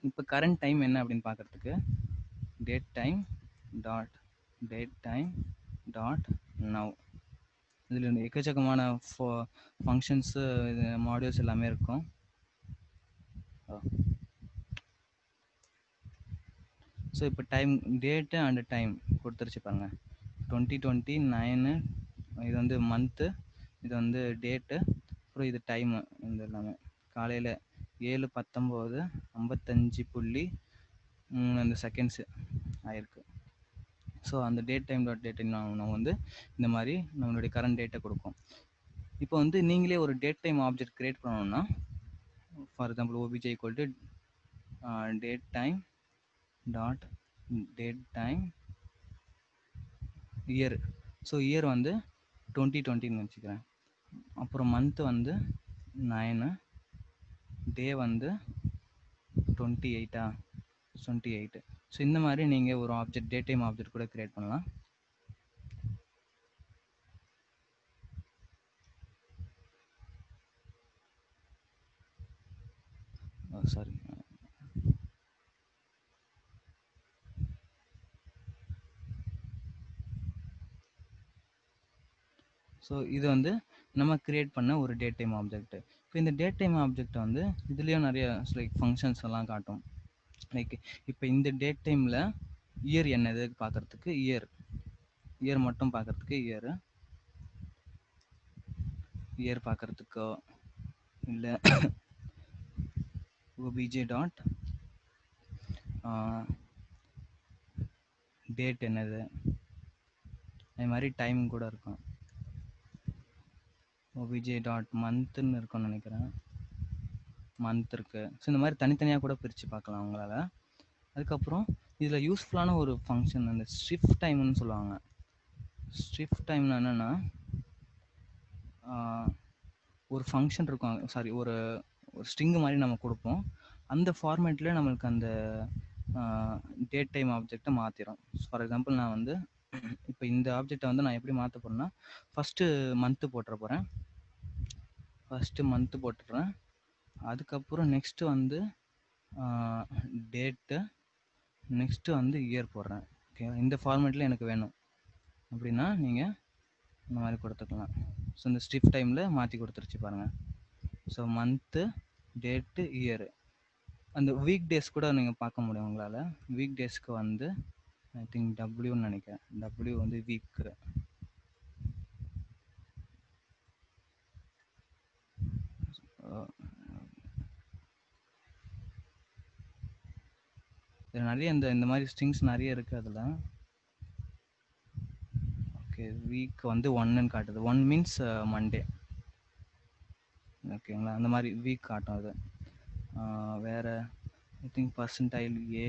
இப்போ கரண்ட் டைம் என்ன அப்படின்னு பார்க்குறதுக்கு டேட் டைம் டாட் நவ், இதில் எக்கச்சக்கமான ஃபங்க்ஷன்ஸு மாடியூல்ஸ் எல்லாமே இருக்கும். ஸோ இப்போ டைம் டேட்டு அண்டு டைம் கொடுத்துருச்சு பாருங்க. 2029 இது வந்து மந்த்து, இது வந்து டேட்டு, அப்புறம் இது டைமு. இந்த எல்லாமே காலையில் 7:19:55 அந்த செகண்ட்ஸு. ஆயிருக்கு. ஸோ அந்த date time dot date time நம்ம வந்து இந்த மாதிரி நம்மளுடைய கரண்ட் டேட்டை கொடுக்கும். இப்போ வந்து நீங்களே ஒரு டேட் டைம் ஆப்ஜெக்ட் கிரியேட் பண்ணணும்னா, for example obj equal to date time dot date time year. So year வந்து 2020ன்னு வச்சுக்கிறேன். அப்புறம் மந்த் வந்து 9, டே வந்து 28. ஸோ இந்த மாதிரி நீங்கள் ஒரு ஆப்ஜெக்ட் டேட் டைம் ஆப்ஜெக்ட் கூட கிரியேட் பண்ணலாம். சாரி, ஸோ இது வந்து நம்ம கிரியேட் பண்ண ஒரு டேட் டைம் ஆப்ஜெக்ட். இப்போ இந்த டேட் டைம் ஆப்ஜெக்ட் வந்து இதுலேயும் நிறைய லைக் ஃபங்க்ஷன்ஸ் எல்லாம் காட்டும். லைக் இப்போ இந்த டேட் டைமில் இயர் என்னது பார்க்கறதுக்கு இயர் மட்டும் பார்க்கறதுக்கு இயர் பார்க்கறதுக்கோ இல்லை obj டாட் டேட் என்னது, அது மாதிரி டைம் கூட இருக்கும். obj டாட் மந்த்னு இருக்கும்னு நினைக்கிறேன், மந்த் இருக்கு. ஸோ இந்த மாதிரி தனித்தனியாக கூட பிரித்து பார்க்கலாம் உங்களால். அதுக்கப்புறம் இதில் யூஸ்ஃபுல்லான ஒரு ஃபங்க்ஷன் அந்த ஸ்ட்ரிப் டைம்னு சொல்லுவாங்க. ஸ்ட்ரிப் டைம்னா என்னென்னா, ஒரு ஃபங்க்ஷன் இருக்கும், சாரி ஒரு ஸ்ட்ரிங்கு மாதிரி நம்ம கொடுப்போம். அந்த ஃபார்மேட்டில் நம்மளுக்கு அந்த டேட் டைம் ஆப்ஜெக்டை மாற்றிடும். ஃபார் எக்ஸாம்பிள் நான் வந்து இப்போ இந்த ஆப்ஜெக்டை வந்து நான் எப்படி மாற்ற போகிறேன்னா, ஃபஸ்ட்டு மந்த்து போட்டுறேன். அதுக்கப்புறம் நெக்ஸ்ட்டு வந்து டேட்டு, நெக்ஸ்ட்டு வந்து இயர் போடுறேன். ஓகே, இந்த ஃபார்மேட்டில் எனக்கு வேணும் அப்படின்னா நீங்கள் இந்த மாதிரி கொடுத்துக்கலாம். ஸோ இந்த ஸ்ட்ரிப் டைமில் மாற்றி கொடுத்துருச்சு பாருங்கள். So month, date, year. அந்த வீக் டேஸ் கூட நீங்கள் பார்க்க முடியும் உங்களால். வீக் டேஸ்க்கு வந்து ஐ திங்க் டபிள்யூன்னு நினைக்கிறேன். டபிள்யூ வந்து வீக்கு. நிறைய இந்த மாதிரி ஸ்ட்ரிங்ஸ் நிறைய இருக்குது அதில். ஓகே, வீக் வந்து 1ன்னு காட்டுது. 1 மீன்ஸ் மண்டே. ஓகேங்களா, அந்த மாதிரி வீக் காட்டும் அது. வேறு I think percentile A,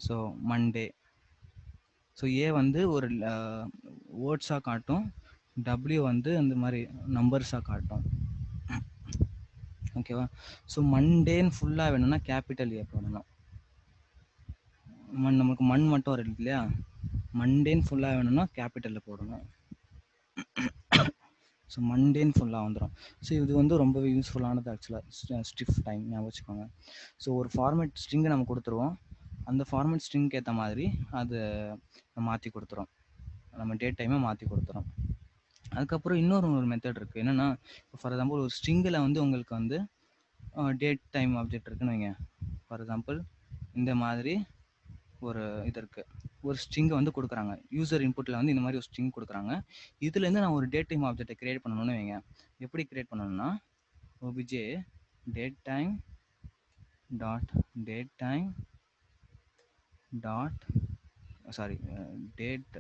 so Monday. So A வந்து ஒரு வேர்ட்ஸாக காட்டும், டபிள்யூ வந்து அந்த மாதிரி நம்பர்ஸாக காட்டும். ஓகேவா. ஸோ மண்டேன்னு ஃபுல்லாக வேணும்னா கேபிட்டல் ஏ போடணும். நமக்கு மண் மட்டும் இருக்கு இல்லையா, மண்டேன்னு ஃபுல்லாக வேணும்னா கேபிட்டலில் போடணும். ஸோ மண்டேன்னு ஃபுல்லாக வந்துடும். ஸோ இது வந்து ரொம்ப யூஸ்ஃபுல்லானது ஆக்சுவலாக ஸ்ட்ரிப் டைம், ஞாபகம் வச்சுக்கோங்க. ஸோ ஒரு ஃபார்மேட் ஸ்ட்ரிங்கை நம்ம கொடுத்துருவோம், அந்த ஃபார்மேட் ஸ்ட்ரிங்க்கு ஏற்ற மாதிரி அது மாற்றி கொடுத்துரும், நம்ம டேட் டைமை மாற்றி கொடுத்துரும். அதுக்கப்புறம் இன்னொரு மெத்தட் இருக்குது. என்னென்னா, இப்போ ஃபார் எக்ஸாம்பிள் ஒரு ஸ்ட்ரிங்கில் வந்து உங்களுக்கு வந்து டேட் டைம் ஆப்ஜெக்ட் இருக்குன்னு வைங்க. ஃபார் எக்ஸாம்பிள் இந்த மாதிரி ஒரு இது இருக்குது, ஒரு ஸ்ட்ரிங்கை வந்து கொடுக்குறாங்க. யூசர் இன்புட்டில் வந்து இந்த மாதிரி ஒரு ஸ்ட்ரிங் கொடுக்குறாங்க. இதுலேருந்து நான் ஒரு டேட் டைம் ஆப்ஜெக்டை கிரியேட் பண்ணணும்னு வைங்க. எப்படி கிரியேட் பண்ணணும்னா, obj date time dot date time dot sorry date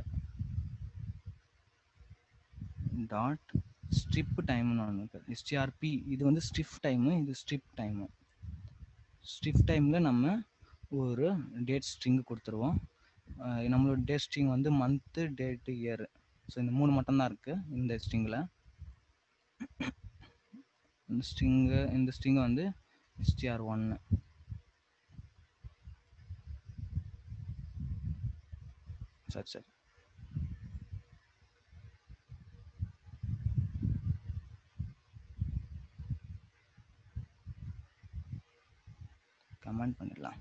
dot strip டைம்னு ஒன்று இருக்குது, எஸ்டிஆர்பி. இது வந்து ஸ்ட்ரிப் டைமு, இது ஸ்ட்ரிப் டைமு. ஸ்ட்ரிப் டைமில் நம்ம ஒரு டேட் ஸ்ட்ரிங்கு கொடுத்துருவோம். நம்மளோட டேட் ஸ்ட்ரிங் வந்து மந்த்து, டேட்டு, இயர். ஸோ இந்த 3 மட்டும்தான் இருக்குது இந்த ஸ்ட்ரிங்கில். இந்த ஸ்ட்ரிங்கு வந்து str1. சரி கமெண்ட் பண்ணிடலாம்.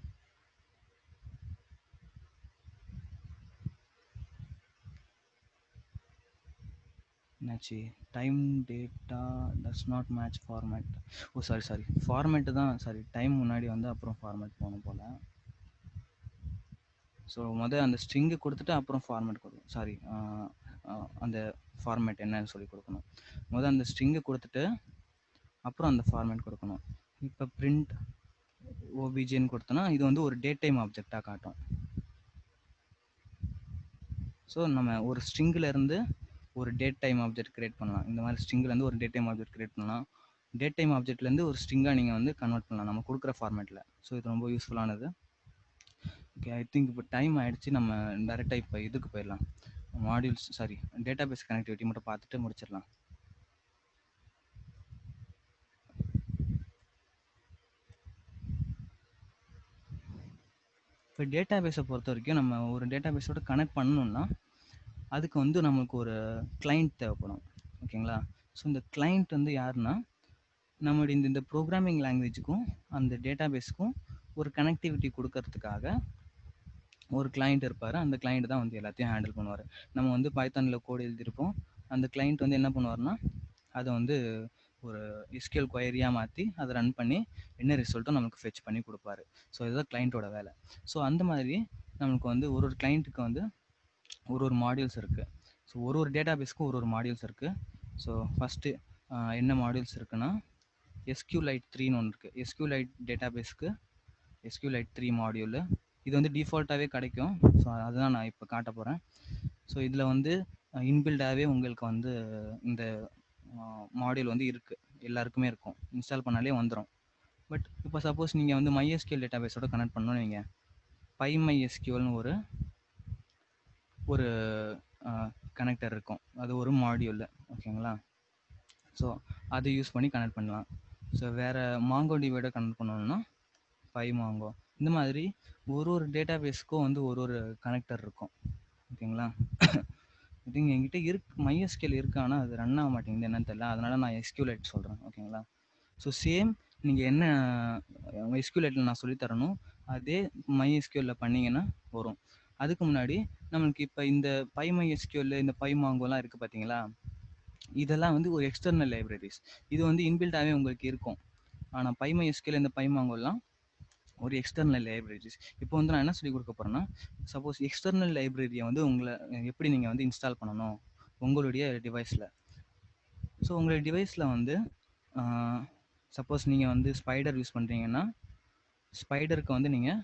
என்னாச்சு, time data does not match format. Oh sorry format தான், சாரி டைம் முன்னாடி வந்து அப்புறம் ஃபார்மேட் போகணும் போல். ஸோ அந்த ஸ்ட்ரிங்கு கொடுத்துட்டு அப்புறம் ஃபார்மேட் கொடுக்கணும். சாரி, அந்த ஃபார்மேட் என்னன்னு சொல்லி கொடுக்கணும். அந்த ஸ்ட்ரிங்கு கொடுத்துட்டு அப்புறம் அந்த ஃபார்மேட் கொடுக்கணும். இப்போ பிரிண்ட் ஓபிஜேன்னு கொடுத்தோன்னா இது வந்து ஒரு டேட் டைம் ஆப்ஜெக்டாக காட்டும். ஸோ நம்ம ஒரு ஸ்ட்ரிங்கில் இருந்து ஒரு டேட் டைம் ஆப்ஜெக்ட் கிரியேட் பண்ணலாம். இந்த மாதிரி ஸ்ட்ரிங்லேருந்து ஒரு டேட் டைம் ஆப்ஜெக்ட் கிரியேட் பண்ணலாம். டேட் டைம் ஆப்ஜெக்ட்லேருந்து ஒரு ஸ்ட்ரிங்காக நீங்கள் வந்து கன்வெர்ட் பண்ணலாம் நம்ம கொடுக்குற ஃபார்மேட்டில். ஸோ இது ரொம்ப யூஸ்ஃபுல்லானது. ஓகே, ஐ திங்க் இப்போ டைம் ஆகிடுச்சு. நம்ம டேரெக்டாக இப்போ இதுக்கு போயிடலாம். மாடியூல்ஸ் சாரி டேட்டாபேஸ் கனெக்டிவிட்டி மட்டும் பார்த்துட்டு முடிச்சிடலாம். இப்போ டேட்டாபேஸை பொறுத்த வரைக்கும் நம்ம ஒரு டேட்டாபேஸோட கனெக்ட் பண்ணணும்னா அதுக்கு வந்து நம்மளுக்கு ஒரு கிளைண்ட் தேவைப்படும். ஓகேங்களா? ஸோ இந்த கிளைண்ட் வந்து யாருன்னா நம்மளுடைய இந்த ப்ரோக்ராமிங் லாங்குவேஜுக்கும் அந்த டேட்டாபேஸுக்கும் ஒரு கனெக்டிவிட்டி கொடுக்கறதுக்காக ஒரு கிளைண்ட் இருப்பார். அந்த கிளைண்ட் தான் வந்து எல்லாத்தையும் ஹேண்டில் பண்ணுவார். நம்ம வந்து பைத்தானில் கோடு எழுதியிருப்போம். அந்த கிளைண்ட் வந்து என்ன பண்ணுவார்னா அதை வந்து ஒரு எஸ்கியூஎல் கொயரியாக மாற்றி அதை ரன் பண்ணி என்ன ரிசல்ட்டும் நமக்கு ஃபெச் பண்ணி கொடுப்பாரு. ஸோ இதுதான் கிளைண்ட்டோட வேலை. ஸோ அந்த மாதிரி நமக்கு வந்து ஒரு ஒரு கிளைண்ட்டுக்கு வந்து ஒரு ஒரு மாடியூல்ஸ் இருக்குது. ஸோ ஒரு ஒரு டேட்டாபேஸ்க்கும் ஒரு ஒரு மாடியூல்ஸ் இருக்குது. ஸோ ஃபஸ்ட்டு என்ன மாடியூல்ஸ் இருக்குன்னா SQLite 3ன்னு ஒன்று இருக்குது. SQLite டேட்டாபேஸ்க்கு SQLite 3 மாடியூலு இது வந்து டிஃபால்ட்டாகவே கிடைக்கும். ஸோ அதுதான் நான் இப்போ காட்ட போகிறேன். ஸோ இதில் வந்து இன்பில்டாகவே உங்களுக்கு வந்து இந்த மாடியூல் வந்து இருக்குது, எல்லாருக்குமே இருக்கும். இன்ஸ்டால் பண்ணாலே வந்துடும். பட் இப்போ சப்போஸ் நீங்கள் வந்து MySQL டேட்டாபேஸோட கனெக்ட் பண்ணணும்னு வைங்க, PyMySQLனு ஒரு கனெக்டர் இருக்கும். அது ஒரு மாடியூல். ஓகேங்களா? ஸோ அதை யூஸ் பண்ணி கனெக்ட் பண்ணலாம். ஸோ வேறு MongoDBயோட கனெக்ட் பண்ணணும்னா PyMongo. இந்த மாதிரி ஒரு ஒரு டேட்டாபேஸ்க்கும் வந்து ஒரு ஒரு கனெக்டர் இருக்கும். ஓகேங்களா? இது என்கிட்ட MySQL இருக்கு, ஆனால் அது ரன் ஆக மாட்டேங்குது, என்னன்னு தெரியல. அதனால நான் SQLite சொல்கிறேன். ஓகேங்களா? ஸோ சேம் நீங்கள் என்ன SQLiteல நான் சொல்லித்தரணும் அதே MySQLல பண்ணிங்கன்னா வரும். அதுக்கு முன்னாடி நம்மளுக்கு இப்போ இந்த PyMySQL இந்த PyMongoலாம் இருக்குது பார்த்தீங்களா? இதெல்லாம் வந்து ஒரு எக்ஸ்டர்னல் லைப்ரரிஸ். இது வந்து இன்பில்டாகவே உங்களுக்கு இருக்கும். ஆனால் PyMySQL இந்த PyMongoலாம் ஒரு எக்ஸ்டர்னல் லைப்ரரிஸ். இப்போ வந்து நான் என்ன சொல்லி கொடுக்க போகிறேன்னா, சப்போஸ் எக்ஸ்டர்னல் லைப்ரரியை வந்து உங்களை எப்படி நீங்கள் வந்து இன்ஸ்டால் பண்ணணும் உங்களுடைய டிவைஸில். ஸோ உங்களுடைய டிவைஸில் வந்து சப்போஸ் நீங்கள் வந்து ஸ்பைடர் யூஸ் பண்ணுறீங்கன்னா ஸ்பைடருக்கு வந்து நீங்கள்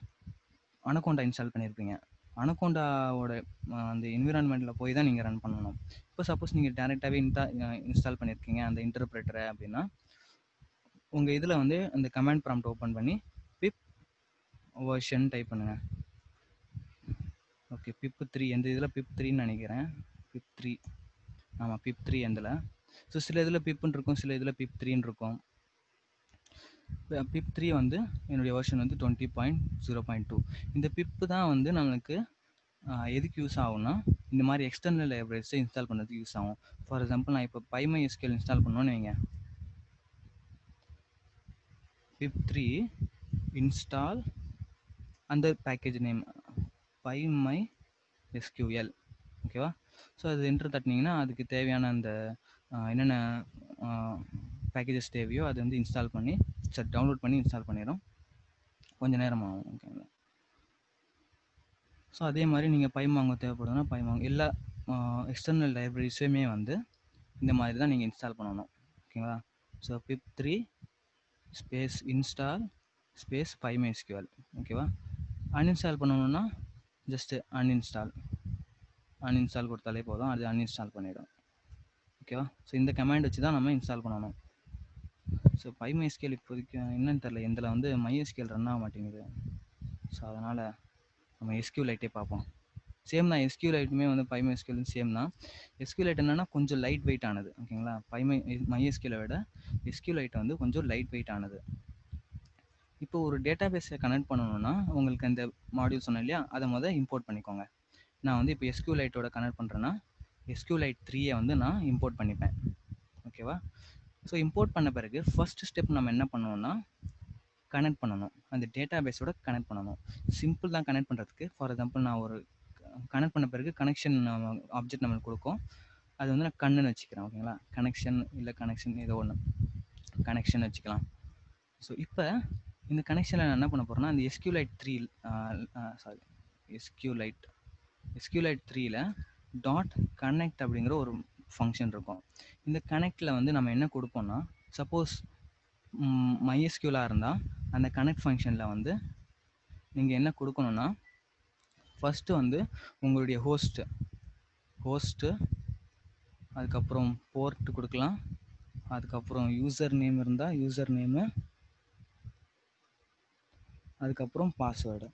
அனகோண்டா இன்ஸ்டால் பண்ணியிருப்பீங்க. அனகோண்டாவோட அந்த என்விரான்மெண்ட்டில் போய் தான் நீங்கள் ரன் பண்ணணும். இப்போ சப்போஸ் நீங்கள் டேரெக்டாகவே இன்ஸ்டால் பண்ணியிருக்கீங்க அந்த இன்டர்பிரேட்டரை அப்படின்னா, உங்கள் இதில் வந்து அந்த கமாண்ட் ப்ராம்ப்ட் ஓப்பன் பண்ணி பிப் வெர்ஷன் டைப் பண்ணுங்கள். ஓகே, பிப் 3 எந்த இதில் பிப் 3ன்னு நினைக்கிறேன். பிப் 3 ஆமாம், பிப் 3 எந்தில். ஸோ சில இதில் பிப்புன்னு இருக்கும், சில இதில் பிப் 3ன்னு இருக்கும். பிப் 3 வந்து என்னுடைய வெர்ஷன் வந்து 20.0.2. இந்த பிப்பு தான் வந்து நம்மளுக்கு எதுக்கு யூஸ் ஆகும்னா இந்த மாதிரி எக்ஸ்டர்னல் லைப்ரரிஸை இன்ஸ்டால் பண்ணுறதுக்கு யூஸ் ஆகும். ஃபார் எக்ஸாம்பிள் நான் இப்போ PyMySQL இன்ஸ்டால் பண்ணோன்னு வைங்க, pip 3 இன்ஸ்டால் அந்த பேக்கேஜ் நேம் PyMySQL. ஓகேவா? ஸோ அது என்டர் தட்டினீங்கன்னா அதுக்கு தேவையான அந்த என்னென்ன பேக்கேஜஸ் தேவையோ அதை வந்து இன்ஸ்டால் பண்ணி டவுன்லோட் பண்ணி இன்ஸ்டால் பண்ணிடும். கொஞ்சம் நேரம் ஆகும். ஓகேங்களா? ஸோ அதே மாதிரி நீங்கள் PyMongo தேவைப்படுதுன்னா PyMongo எல்லா எக்ஸ்டர்னல் லைப்ரரிஸுமே வந்து இந்த மாதிரி தான் நீங்கள் இன்ஸ்டால் பண்ணணும். ஓகேங்களா? So pip 3 space install space PyMySQL. ஓகேவா? அன்இன்ஸ்டால் பண்ணணுன்னா ஜஸ்ட்டு அன்இன்ஸ்டால் கொடுத்தாலே போதும், அது அன்இன்ஸ்டால் பண்ணிடும். ஓகேவா? ஸோ இந்த கமாண்ட் வச்சு தான் நம்ம இன்ஸ்டால் பண்ணணும். ஸோ PyMySQL இப்போதைக்கு என்னன்னு தெரில, இதில் வந்து MySQL ரன் ஆக மாட்டேங்குது. ஸோ அதனால் நம்ம SQLite பார்ப்போம். சேம் தான், SQLiteமே வந்து PyMySQL சேம் தான். SQLite என்னென்னா கொஞ்சம் லைட் வெயிட் ஆனது. ஓகேங்களா? MySQL விட SQLite வந்து கொஞ்சம் லைட் வெயிட் ஆனது. இப்போ ஒரு டேட்டாபேஸை கனெக்ட் பண்ணணும்னா உங்களுக்கு அந்த மாடியூல் சொன்னேன் இல்லையா, அதை முதல் இம்போர்ட் பண்ணிக்கோங்க. நான் வந்து இப்போ SQLiteோட கனெக்ட் பண்ணுறேன்னா SQLite 3 வந்து நான் இம்போர்ட் பண்ணிப்பேன். ஓகேவா? ஸோ இம்போர்ட் பண்ண பிறகு ஃபர்ஸ்ட் ஸ்டெப் நம்ம என்ன பண்ணுவோம்னா கனெக்ட் பண்ணணும், அந்த டேட்டாபேஸோட கனெக்ட் பண்ணணும். சிம்பிள் தான் கனெக்ட் பண்ணுறதுக்கு. ஃபார் எக்ஸாம்பிள் நான் ஒரு கனெக்ட் பண்ண பிறகு கனெக்ஷன் ஆப்ஜெக்ட் நம்மளுக்கு கொடுக்கும், அது வந்து நான் கண்ணுன்னு வச்சுக்கிறேன். ஓகேங்களா? கனெக்ஷன் இல்லை கனெக்ஷன் ஏதோ ஒன்று கனெக்ஷன் வச்சுக்கலாம். ஸோ இப்போ இந்த கனெக்ஷனில் நான் என்ன பண்ண போகிறேன்னா அந்த SQLite 3ல டாட் கனெக்ட் அப்படிங்கிற ஒரு ஃபங்க்ஷன் இருக்கும். இந்த கனெக்டில் வந்து நம்ம என்ன கொடுப்போம்னா, சப்போஸ் MySQL இருந்தால் அந்த கனெக்ட் ஃபங்க்ஷனில் வந்து நீங்கள் என்ன கொடுக்கணும்னா, ஃபஸ்ட்டு வந்து உங்களுடைய ஹோஸ்ட்டு அதுக்கப்புறம் போர்ட் கொடுக்கலாம், அதுக்கப்புறம் யூசர் நேம் இருந்தால் யூசர் நேமு, அதுக்கப்புறம் பாஸ்வேர்டு.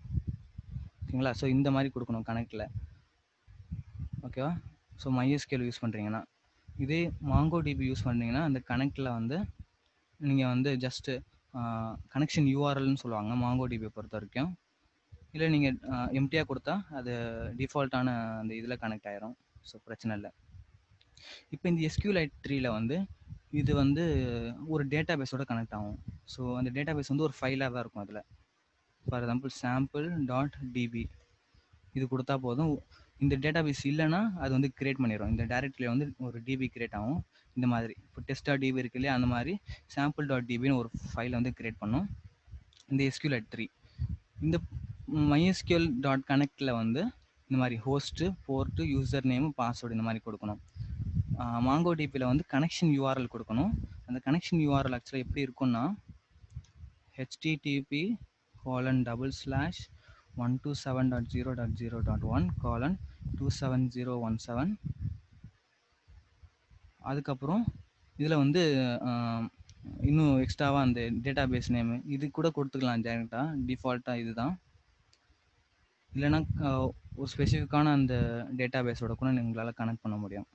ஓகேங்களா? ஸோ இந்த மாதிரி கொடுக்கணும் கனெக்டில். ஓகேவா? ஸோ MySQL யூஸ் பண்ணுறீங்கன்னா, இதே MongoDB யூஸ் பண்ணுறீங்கன்னா அந்த கனெக்டில் வந்து நீங்கள் வந்து ஜஸ்ட்டு கனெக்ஷன் யூஆர்எல்னு சொல்லுவாங்க MongoDB பொறுத்த வரைக்கும். இல்லை நீங்கள் எம்டியாக கொடுத்தா அது டிஃபால்ட்டான அந்த இதில் கனெக்ட் ஆயிரும். ஸோ பிரச்சனை இல்லை. இப்போ இந்த SQLite 3ல வந்து இது வந்து ஒரு டேட்டா பேஸோட கனெக்ட் ஆகும். ஸோ அந்த டேட்டா பேஸ் வந்து ஒரு ஃபைலாக தான் இருக்கும். அதில் ஃபார் எக்ஸாம்பிள் sample.db இது கொடுத்தா போதும். இந்த டேட்டா பேஸ் இல்லைன்னா அது வந்து கிரியேட் பண்ணிடும். இந்த டைரக்டரியில் வந்து ஒரு டிபி கிரியேட் ஆகும். இந்த மாதிரி இப்போ test.db இருக்கு இல்லையா, அந்த மாதிரி sample.dbன்னு ஒரு ஃபைலை வந்து கிரியேட் பண்ணும் இந்த SQLite 3. இந்த MySQL.connectல வந்து இந்த மாதிரி host, port, user name, password இந்த மாதிரி கொடுக்கணும். MongoDBயில் வந்து கனெக்ஷன் யூஆர்எல் கொடுக்கணும். அந்த கனெக்ஷன் யூஆர்எல் ஆக்சுவலாக எப்படி இருக்குன்னா http://127.0.0.1:27017. அதுக்கப்புறம் இதில் வந்து இன்னும் எக்ஸ்ட்ராவாக அந்த டேட்டா பேஸ் நேமு இது கூட கொடுத்துக்கலாம் டேரெக்டாக, டிஃபால்ட்டாக இதுதான். இல்லைன்னா ஒரு ஸ்பெசிஃபிக்கான அந்த டேட்டா பேஸோட கூட உங்களால் கனெக்ட் பண்ண முடியும்.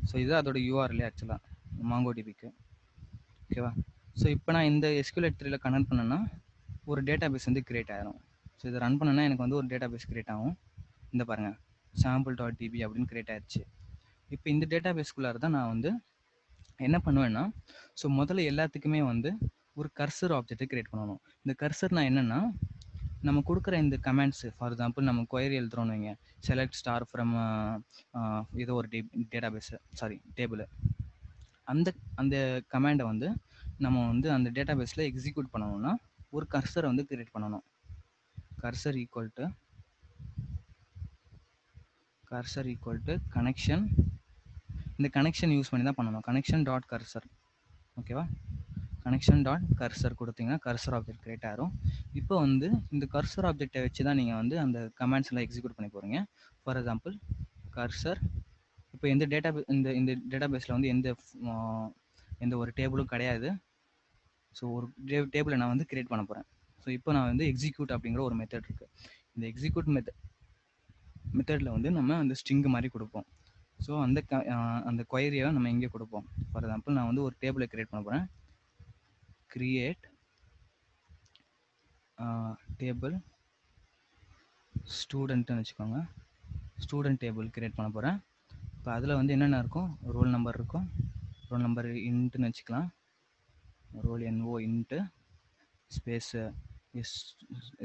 ஸோ இதுதான் அதோட யூஆர்எல் ஆக்சுவலாக MongoDBக்கு. ஓகேவா? ஸோ இப்போ நான் இந்த SQLite 3ல கனெக்ட் பண்ணேன்னா ஒரு டேட்டா பேஸ் வந்து கிரியேட் ஆகிரும். ஸோ இதை ரன் பண்ணேன்னா எனக்கு வந்து ஒரு டேட்டா பேஸ் கிரியேட் ஆகும். இந்த பாருங்கள் sample.db அப்படின்னு கிரியேட் ஆயிடுச்சு. இப்போ இந்த டேட்டா பேஸ்குள்ளார தான் நான் வந்து என்ன பண்ணுவேன்னா, ஸோ முதல்ல எல்லாத்துக்குமே வந்து ஒரு கர்சர் ஆப்ஜெக்ட்டை கிரியேட் பண்ணணும். இந்த கர்சர்னா என்னென்னா, நம்ம கொடுக்குற இந்த கமெண்ட்ஸு, ஃபார் எக்ஸாம்பிள் நம்ம கொயரி எழுதுறோன்னு வைங்க, செலக்ட் ஸ்டார் ஃப்ரம் ஏதோ ஒரு டேட்டா பேஸு டேபிள், அந்த கமாண்டை வந்து நம்ம வந்து அந்த டேட்டா பேஸில் எக்ஸிக்யூட் பண்ணணும்னா ஒரு கர்சரை வந்து கிரியேட் பண்ணணும். Cursor equal to connection. இந்த கனெக்ஷன் யூஸ் பண்ணி தான் பண்ணணும். கனெக்ஷன்.கர்சர். ஓகேவா? கனெக்ஷன்.கர்சர் கொடுத்தீங்கன்னா கர்சர் ஆப்ஜெக்ட் கிரியேட் ஆகும். இப்போ வந்து இந்த கர்சர் ஆப்ஜெக்டை வச்சு தான் நீங்கள் வந்து அந்த கமாண்ட்ஸ் எல்லாம் எக்ஸிக்யூட் பண்ணி போகிறீங்க. ஃபார் எக்ஸாம்பிள் கர்சர், இப்போ இந்த டேட்டா பேஸில் வந்து எந்த ஒரு டேபிளும் கிடையாது. ஸோ ஒரு டேபிளை நான் வந்து கிரியேட் பண்ண போகிறேன். ஸோ இப்போ நான் வந்து எக்ஸிக்யூட் அப்படிங்கிற ஒரு மெத்தட் இருக்குது. இந்த எக்ஸிக்யூட் மெத்தடில் வந்து நம்ம அந்த ஸ்ட்ரிங் மாதிரி கொடுப்போம். ஸோ அந்த கொயரியை நம்ம இங்கே கொடுப்போம். ஃபார் எக்ஸாம்பிள் நான் வந்து ஒரு டேபிளை கிரியேட் பண்ண போகிறேன். கிரியேட் டேபிள் ஸ்டூடெண்ட்னு வச்சுக்கோங்க. ஸ்டூடெண்ட் டேபிள் கிரியேட் பண்ண போகிறேன். இப்போ அதில் வந்து என்னென்ன இருக்கும், ரோல் நம்பர் இருக்கும். ரோல் நம்பர் இன்ட்டுன்னு வச்சுக்கலாம். Roll NO int space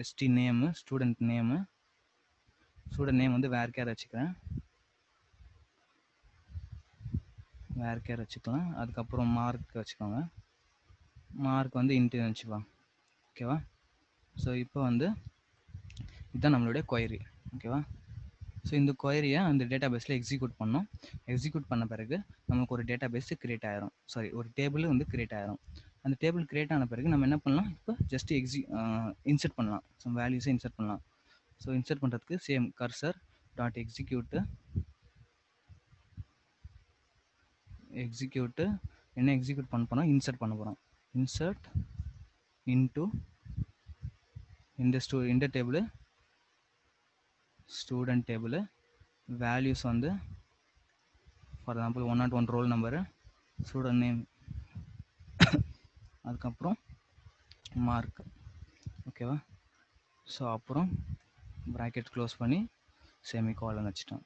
ST name, student name வந்து வேர்கேர் வச்சுக்கிறேன். அதுக்கப்புறம் மார்க் வச்சுக்கோங்க. மார்க் வந்து இன்ட்டுன்னு வச்சுக்கலாம். ஓகேவா? ஸோ இப்போ வந்து இதுதான் நம்மளுடைய கொயரி. ஓகேவா? ஸோ இந்த கொயரியை அந்த டேட்டா பேஸில் எக்ஸிக்யூட் பண்ணோம். எக்ஸிக்யூட் பண்ண பிறகு நமக்கு ஒரு டேட்டா பேஸ் கிரியேட் ஆயிரும். ஒரு டேபிள் வந்து கிரியேட் ஆயிரும். அந்த டேபிள் கிரியேட் ஆன பிறகு நம்ம என்ன பண்ணலாம், இப்போ ஜஸ்ட் இன்சர்ட் பண்ணலாம். ஸோ வேல்யூஸை இன்சர்ட் பண்ணலாம். ஸோ இன்சர்ட் பண்ணுறதுக்கு சேம் கர்சர்.எக்ஸிக்யூட்டு என்ன எக்ஸிக்யூட் பண்ண போகிறோம், இன்சர்ட் பண்ண போகிறோம். இன்சர்ட் இன்டு இந்த டேபிள் ஸ்டூடெண்ட் டேபிள் வேல்யூஸ் வந்து for example 101 roll number, student name, அதுக்கப்புறம் மார்க். ஓகேவா? ஸோ அப்புறம் ப்ராக்கெட் க்ளோஸ் பண்ணி செமிகாலன் வச்சுட்டோம்.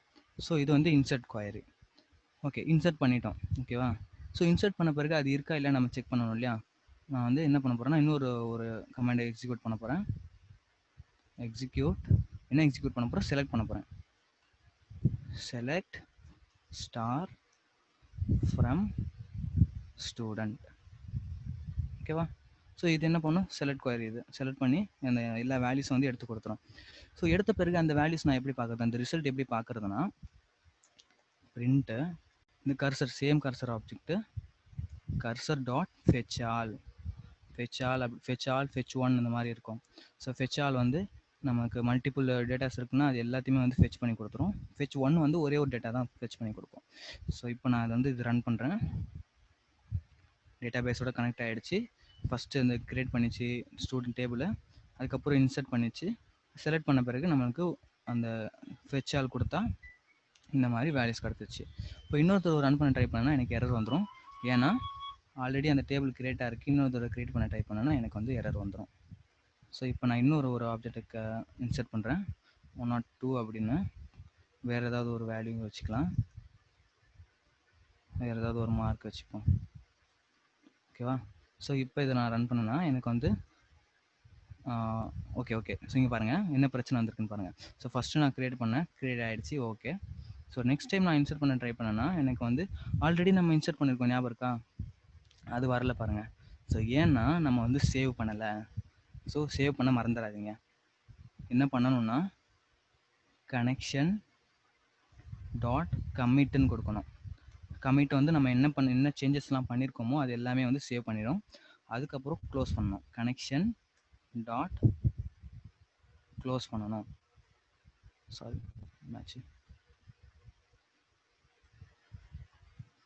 ஸோ இது வந்து இன்சர்ட் கொயரி. ஓகே, இன்சர்ட் பண்ணிட்டோம். ஓகேவா? ஸோ இன்சர்ட் பண்ண பிறகு அது இருக்கா இல்லை நம்ம செக் பண்ணணும் இல்லையா. நான் வந்து என்ன பண்ண போகிறேன்னா இன்னொரு கமாண்டை எக்ஸிக்யூட் பண்ண போகிறேன். என்ன எக்ஸிக்யூட் பண்ண போகிறேன், செலக்ட் பண்ண போகிறேன். Select star from student. ஓகேவா? ஸோ இது என்ன பண்ணும், செலக்ட் கொயரி. இது செலக்ட் பண்ணி அந்த எல்லா வேல்யூஸும் வந்து எடுத்து கொடுத்துரும். ஸோ எடுத்த பிறகு அந்த வேல்யூஸ் நான் எப்படி பார்க்குறது, அந்த ரிசல்ட் எப்படி பார்க்குறதுனா, பிரிண்ட்டு இந்த cursor same cursor object cursor dot fetch all fetch one இந்த மாதிரி இருக்கும். ஸோ ஃபெச் ஆல் வந்து நமக்கு மல்டிபிள் டேட்டாஸ் இருக்குன்னா அது எல்லாத்தையுமே வந்து ஃபெச் பண்ணி கொடுத்துரும். ஃபெச் ஒன் வந்து ஒரே ஒரு டேட்டா தான் ஃபெச் பண்ணி கொடுக்கும். ஸோ இப்போ நான் அதை வந்து இது ரன் பண்ணுறேன். டேட்டாபேஸோட கனெக்ட் ஆகிடுச்சு. ஃபஸ்ட்டு இந்த கிரியேட் பண்ணிச்சு ஸ்டூடெண்ட் டேபிளை, அதுக்கப்புறம் இன்சர்ட் பண்ணிச்சு. செலக்ட் பண்ண பிறகு நம்மளுக்கு அந்த ஃபெச் ஆல் கொடுத்தா இந்த மாதிரி வேல்யூஸ் கிடச்சிச்சு. இப்போ இன்னொருத்தர் ரன் பண்ண ட்ரை பண்ணால் எனக்கு எரர் வந்துடும். ஏன்னா ஆல்ரெடி அந்த டேபிள் கிரியேட்டாக இருக்குது. இன்னொருத்தர் கிரியேட் பண்ண ட்ரை பண்ணேன்னா எனக்கு வந்து எரர் வந்துடும். ஸோ இப்போ நான் ஒரு ஆப்ஜெக்ட்டுக்கு இன்சர்ட் பண்ணுறேன் 102 அப்படின்னு. வேறு ஏதாவது ஒரு வேல்யூ வச்சுக்கலாம், வேறு ஏதாவது ஒரு மார்க் வச்சுப்போம். ஓகேவா? ஸோ இப்போ இதை நான் ரன் பண்ணேன்னா எனக்கு வந்து ஓகே. ஸோ இங்கே பாருங்கள் என்ன பிரச்சனை வந்திருக்குன்னு பாருங்கள். ஸோ ஃபஸ்ட்டு நான் கிரியேட் ஆகிடுச்சு. ஓகே. ஸோ நெக்ஸ்ட் டைம் நான் இன்சர்ட் பண்ண ட்ரை பண்ணேன்னா எனக்கு வந்து ஆல்ரெடி நம்ம இன்சர்ட் பண்ணியிருக்கோம், ஞாபகம் இருக்கா? அது வரல பாருங்கள். ஸோ ஏன்னா நம்ம வந்து சேவ் பண்ணலை. ஸோ சேவ் பண்ண மறந்துடாதீங்க. என்ன பண்ணணும்னா கனெக்ஷன் டாட் கமிட்னு கொடுக்கணும். கமிட் வந்து நம்ம என்ன சேஞ்சஸ்லாம் பண்ணியிருக்கோமோ அது எல்லாமே வந்து சேவ் பண்ணிடும். அதுக்கப்புறம் க்ளோஸ் பண்ணணும். கனெக்ஷன் டாட் க்ளோஸ் பண்ணணும். சாரி மேட்ச்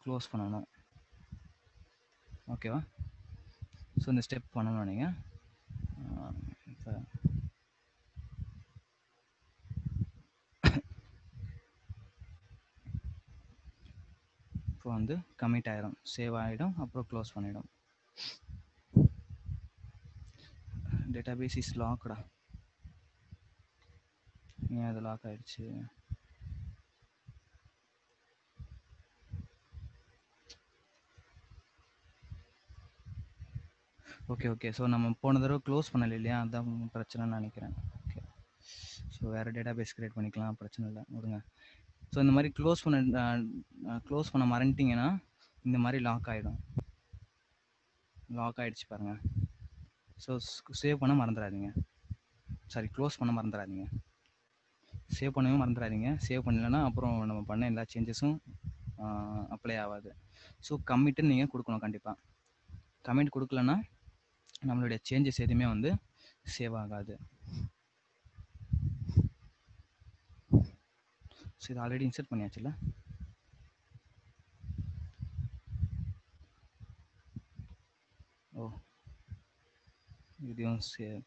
க்ளோஸ் பண்ணணும். ஓகேவா? ஸோ இந்த ஸ்டெப் பண்ணணும் நீங்கள். இப்போ வந்து கமிட் ஆகிடும், சேவ் ஆகிடும், அப்புறம் க்ளோஸ் பண்ணிடும். டேட்டாபேஸ் இஸ் லாக்டா. ஏன் அது லாக் ஆகிடுச்சு? ஓகே. ஸோ நம்ம போன தடவை க்ளோஸ் பண்ணலை இல்லையா, அதுதான் பிரச்சனைன்னு நினைக்கிறேன். ஓகே. ஸோ வேறு டேட்டாபேஸ் க்ரியேட் பண்ணிக்கலாம், பிரச்சனை இல்லை, விடுங்க. ஸோ இந்த மாதிரி க்ளோஸ் பண்ண மறந்துட்டிங்கன்னா இந்த மாதிரி லாக் ஆகிடும். லாக் ஆகிடுச்சு பாருங்கள். ஸோ சேவ் பண்ண மறந்துடாதீங்க. சாரி, க்ளோஸ் பண்ண மறந்துடாதீங்க. சேவ் பண்ணவும் மறந்துடாதீங்க. சேவ் பண்ணலைன்னா அப்புறம் நம்ம பண்ண எல்லா சேஞ்சஸும் அப்ளை ஆகாது. ஸோ கமிட்டுன்னு நீங்கள் கொடுக்கணும் கண்டிப்பாக. கமிட் கொடுக்கலன்னா நம்மளுடைய சேஞ்சஸ் எதுவுமே வந்து சேவ் ஆகாது. ஸோ இது ஆல்ரெடி இன்சர்ட் பண்ணியாச்சுல்ல. இதையும்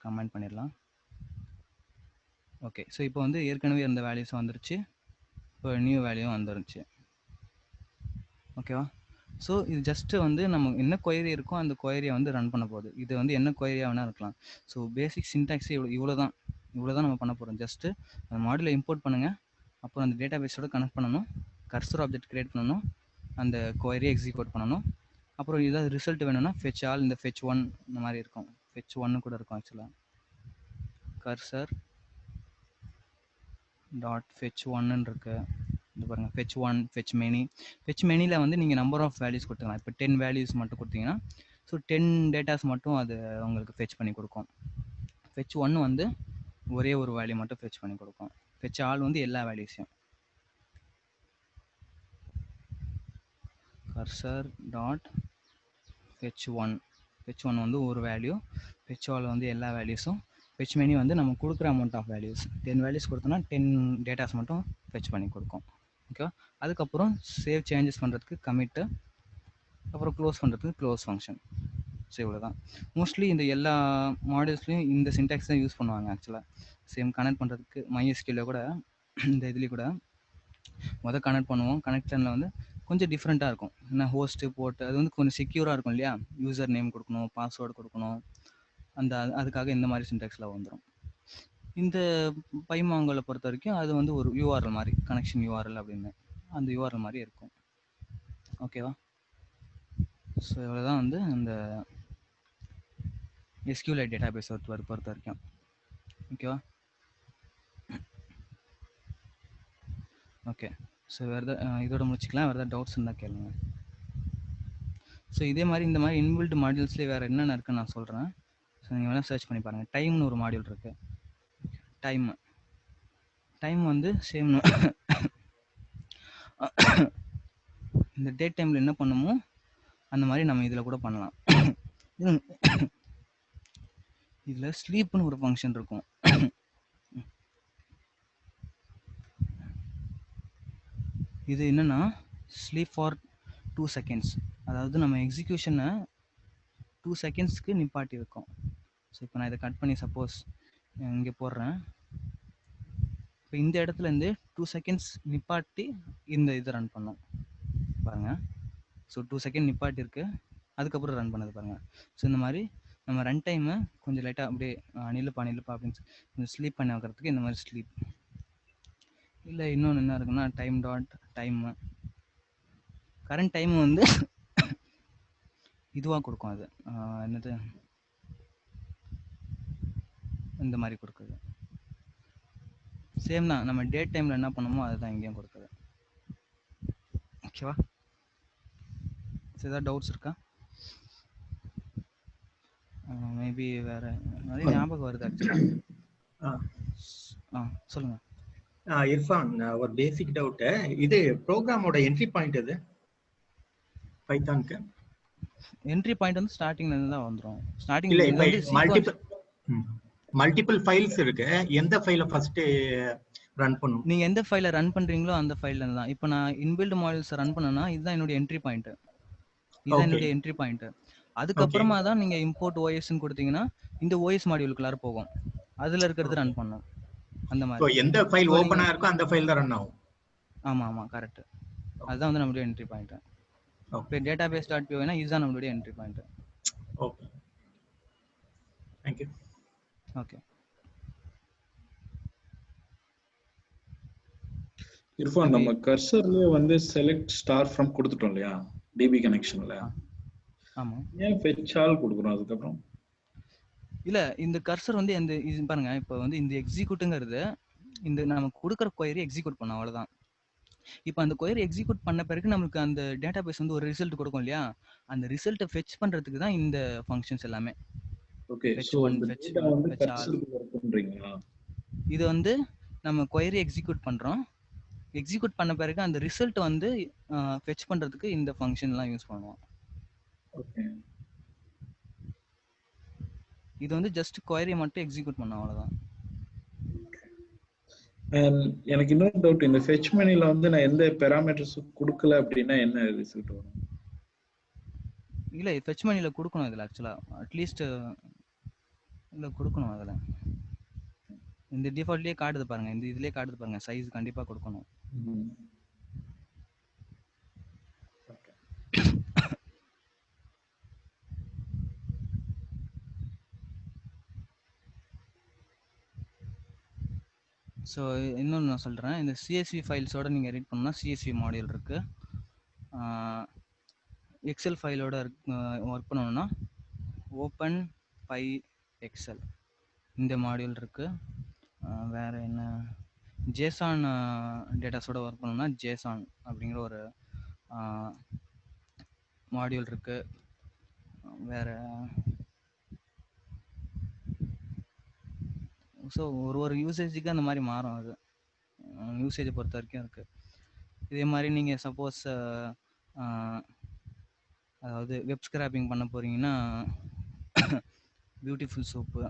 கமெண்ட் பண்ணிடலாம். ஓகே. ஸோ இப்போ வந்து ஏற்கனவே இருந்த வேல்யூஸும் வந்துருச்சு, இப்போ நியூ வேல்யூவும் வந்துருச்சு. ஓகேவா? ஸோ இது ஜஸ்ட்டு வந்து நம்ம என்ன கொயரி இருக்கோ அந்த கொயரியை வந்து ரன் பண்ண போகுது. இது வந்து என்ன கொயரியாக வேணால் இருக்கலாம். ஸோ பேசிக் சின்டாக்ஸே இவ்வளோ தான் நம்ம பண்ண போகிறோம். ஜஸ்ட்டு அந்த மாடியூலை இம்போர்ட் பண்ணுங்கள், அப்புறம் அந்த டேட்டா பேஸோட கனெக்ட் பண்ணணும், கர்சர் ஆப்ஜெக்ட் க்ரியேட் பண்ணணும், அந்த கொயரியை எக்ஸிக்யூட் பண்ணணும். அப்புறம் ஏதாவது ரிசல்ட் வேணும்னா ஃபெச் ஆல், இந்த ஃபெச் ஒன் இந்த மாதிரி இருக்கும். ஃபெச் ஒன்னு கூட இருக்கும் ஆக்சுவலாக. கர்சர் டாட் ஃபெச் ஒன்னு இருக்கு. இது பாருங்கள், ஃபெச் ஒன், ஃபெச் மெனியில் வந்து நீங்கள் நம்பர் ஆஃப் வேல்யூஸ் கொடுத்துக்கலாம். இப்போ 10 வேல்யூஸ் மட்டும் கொடுத்தீங்கன்னா ஸோ 10 டேட்டாஸ் மட்டும் அது உங்களுக்கு ஃபெச் பண்ணி கொடுக்கும். ஃபெச் ஒன்று வந்து ஒரே ஒரு வேல்யூ மட்டும் ஃபெச் பண்ணி கொடுக்கும். ஃபெச் ஆல் வந்து எல்லா வேல்யூஸையும். கர்சர் டாட் ஃபெச் ஒன் வந்து ஒரு வேல்யூ, ஃபெச் ஆல் வந்து எல்லா வேல்யூஸும், ஃபெச் மெனி வந்து நம்ம கொடுக்குற அமௌண்ட் ஆஃப் வேல்யூஸ். 10 வேல்யூஸ் கொடுத்தோன்னா 10 டேட்டாஸ் மட்டும் ஃபெச் பண்ணி கொடுக்கும். ஓகேவா? அதுக்கப்புறம் சேவ் சேஞ்சஸ் பண்ணுறதுக்கு கமிட்டு, அப்புறம் க்ளோஸ் பண்ணுறதுக்கு க்ளோஸ் ஃபங்க்ஷன். ஸோ இவ்வளோ தான். மோஸ்ட்லி இந்த எல்லா மாடியூல்ஸ்லையும் இந்த சின்டாக்ஸ் தான் யூஸ் பண்ணுவாங்க ஆக்சுவலாக. சேம் கனெக்ட் பண்ணுறதுக்கு MySQL கூட இந்த இதுலேயும் கூட கனெக்ட் பண்ணுவோம். கனெக்ஷனில் வந்து கொஞ்சம் டிஃப்ரெண்ட்டாக இருக்கும். ஏன்னா ஹோஸ்ட்டு போட்டு அது வந்து கொஞ்சம் செக்யூராக இருக்கும் இல்லையா, யூசர் நேம் கொடுக்கணும், பாஸ்வேர்டு கொடுக்கணும், அதுக்காக இந்த மாதிரி சின்டாக்ஸில் வந்துடும். இந்த பைமாங்கலை பொறுத்த வரைக்கும் அது வந்து ஒரு URL மாதிரி, கனெக்ஷன் URL அப்படின்னு அந்த URL மாதிரி இருக்கும். ஓகேவா? ஸோ இவ்வளோ தான் வந்து இந்த SQLite டேட்டாபேஸ் பொறுத்த வரைக்கும். ஓகேவா? ஓகே. ஸோ வேறு இதோட முடிச்சுக்கலாம். வேறு ஏதாவது டவுட்ஸ் இருந்தால் கேளுங்க. ஸோ இதே மாதிரி இந்த மாதிரி இன்பில்ட் மாடியூல்ஸ்லேயே வேறு என்னென்ன இருக்குன்னு நான் சொல்கிறேன். ஸோ நீங்கள் வேணால் சர்ச் பண்ணி பாருங்கள். டைம்னு ஒரு மாடியூல் இருக்குது. டைம் வந்து சேம் இந்த டேட் டைமில் என்ன பண்ணுமோ அந்த மாதிரி நம்ம இதில் கூட பண்ணலாம். இதில் ஸ்லீப்னு ஒரு ஃபங்க்ஷன் இருக்கும். இது என்னன்னா ஸ்லீப் ஃபார் 2 செகண்ட்ஸ். அதாவது நம்ம எக்ஸிக்யூஷனை 2 செகண்ட்ஸ்க்கு நிப்பாட்டி வைக்கும். ஸோ இப்போ நான் இதை கட் பண்ணி சப்போஸ் இங்கே போடுறேன். இப்போ இந்த இடத்துல இருந்து 2 செகண்ட்ஸ் நிப்பாட்டி இந்த இதை ரன் பண்ணோம் பாருங்க. ஸோ 2 செகண்ட் நிப்பாட்டி இருக்கு, அதுக்கப்புறம் ரன் பண்ணது பாருங்க. ஸோ இந்த மாதிரி நம்ம ரன் டைமை கொஞ்சம் லைட்டாக அப்படியே நிலுப்பா அப்படின்னு கொஞ்சம் ஸ்லீப் பண்ணி வைக்கிறதுக்கு இந்த மாதிரி ஸ்லீப். இல்லை இன்னொன்று என்ன இருக்குன்னா time dot time, current time வந்து இதுவாக கொடுக்கும். அது என்னது இந்த மாதிரி கொடுக்குது. சேம் தான், நம்ம டேட் டைமில் என்ன பண்ணோமோ அதுதான் இங்கேயும் கொடுக்குது. ஓகேவா? ஏதாவது டவுட்ஸ் இருக்கா? மேபி வேற நிறைய ஞாபகம் வருது ஆக்சுவலாக. சொல்லுங்க இர்ஃபான், ஒரு பேசிக் டவுட். இது ப்ரோக்ராமோட என்ட்ரி பாயிண்ட் எது பைத்தானுக்கு? என்ட்ரி பாயிண்ட் வந்து ஸ்டார்டிங்ல இருந்து தான் வந்துரும். ஸ்டார்டிங் இல்ல, இப்ப மல்டிபிள் ஃபைல்ஸ் இருக்கு, எந்த ஃபைலை ஃபர்ஸ்ட் ரன் பண்ணும்? நீங்க எந்த ஃபைலை ரன் பண்றீங்களோ அந்த ஃபைல்ல இருந்து தான். இப்போ நான் இன்பில்ட் மாடியூல்ஸ் ரன் பண்ணனா இதுதான் என்னோட என்ட்ரி பாயிண்ட். இதுதான் என்னோட என்ட்ரி பாயிண்ட். அதுக்கப்புறமா தான் நீங்க இம்போர்ட் ஓஎஸ்ன்னு கொடுத்தீங்கன்னா இந்த ஓஎஸ் மாடியூலுக்குள்ளார போகும், அதுல இருக்கிறது ரன் பண்ணும். அந்த மாதிரி எந்த ஃபைல் ஓபனா இருக்கோ அந்த ஃபைல் தான் ரன் ஆகும். ஆமா ஆமா கரெக்ட். அதுதான் வந்து நம்மளுடைய என்ட்ரி பாயிண்ட். இப்போ database.py னா இதுதான் நம்மளுடைய entry point. Okay, thank you. Okay Irfan, நம்ம கர்சர்லயே வந்து செலக்ட் ஸ்டார் ஃப்ரம் கொடுத்துட்டோம் இல்லையா டிபி கனெக்ஷன்ல? ஆமா, ஏன் ஃபெட்ச் ஆல் கொடுக்குறோம் அதுக்கப்புறம்? இல்ல இந்த கர்சர் வந்து இந்த இது பாருங்க, இப்போ வந்து இந்த எக்ஸிக்யூட்ங்கிறது இந்த நம்ம கொடுக்குற கொயரி எக்ஸிக்யூட் பண்ணோம், அவ்வளவுதான். இப்போ அந்த கொயரி எக்ஸிக்யூட் பண்ண பிறகு நமக்கு அந்த டேட்டாபேஸ் வந்து ஒரு ரிசல்ட் கொடுக்கும் இல்லையா, அந்த ரிசல்ட்டை ஃபெட்ச் பண்றதுக்கு தான் இந்த ஃபங்க்ஷன்ஸ் எல்லாமே. ஓகே, சோ இந்த டேட்டா வந்து கர்சருக்கு வர்க் பண்றீங்களா? இது வந்து நம்ம கொயரி எக்ஸிக்யூட் பண்றோம், எக்ஸிக்யூட் பண்ண பிறகு அந்த ரிசல்ட் வந்து ஃபெட்ச் பண்றதுக்கு இந்த ஃபங்க்ஷன்லாம் யூஸ் பண்ணுவோம். ஓகே, இது வந்து ஜஸ்ட் கொயரி மட்டும் எக்ஸிக்யூட் பண்ணோம், அவ்வளவுதான். எனக்கு இன்னொரு டவுட், இந்த ஃபெட்ச் மெனுல வந்து நான் எந்த பாராமீட்டர்ஸ் கொடுக்கல அப்படின்னா என்ன ரிசல்ட் வரும்? இல்ல ஃபெட்ச் மெனுல கொடுக்கணும், இதுல ஆக்சுவலா அட்லீஸ்ட் இல்ல கொடுக்கணும். அதுல இந்த டிஃபால்ட்லயே காட்டுது பாருங்க, இந்த இதுலயே காட்டுது பாருங்க, சைஸ் கண்டிப்பா கொடுக்கணும். ஸோ இன்னொன்று நான் சொல்கிறேன், இந்த சிஎஸ்வி ஃபைல்ஸோட நீங்கள் எடிட் பண்ணால் சிஎஸ்வி மாடியூல் இருக்குது. எக்ஸல் ஃபைலோட ஒர்க் பண்ணணும்னா ஓப்பன் பை எக்ஸல் இந்த மாடியூல் இருக்குது. வேறு என்ன, ஜேசான் டேட்டாஸோட ஒர்க் பண்ணணும்னா ஜேசான் அப்படிங்கிற ஒரு மாடியூல் இருக்குது. வேறு ஸோ ஒரு யூசேஜுக்கு அந்த மாதிரி மாறும், அது யூசேஜை பொறுத்த வரைக்கும் இருக்குது. இதே மாதிரி நீங்கள் சப்போஸ் அதாவது வெப் ஸ்கிராப்பிங் பண்ண போகிறீங்கன்னா பியூட்டிஃபுல் சோப்பு,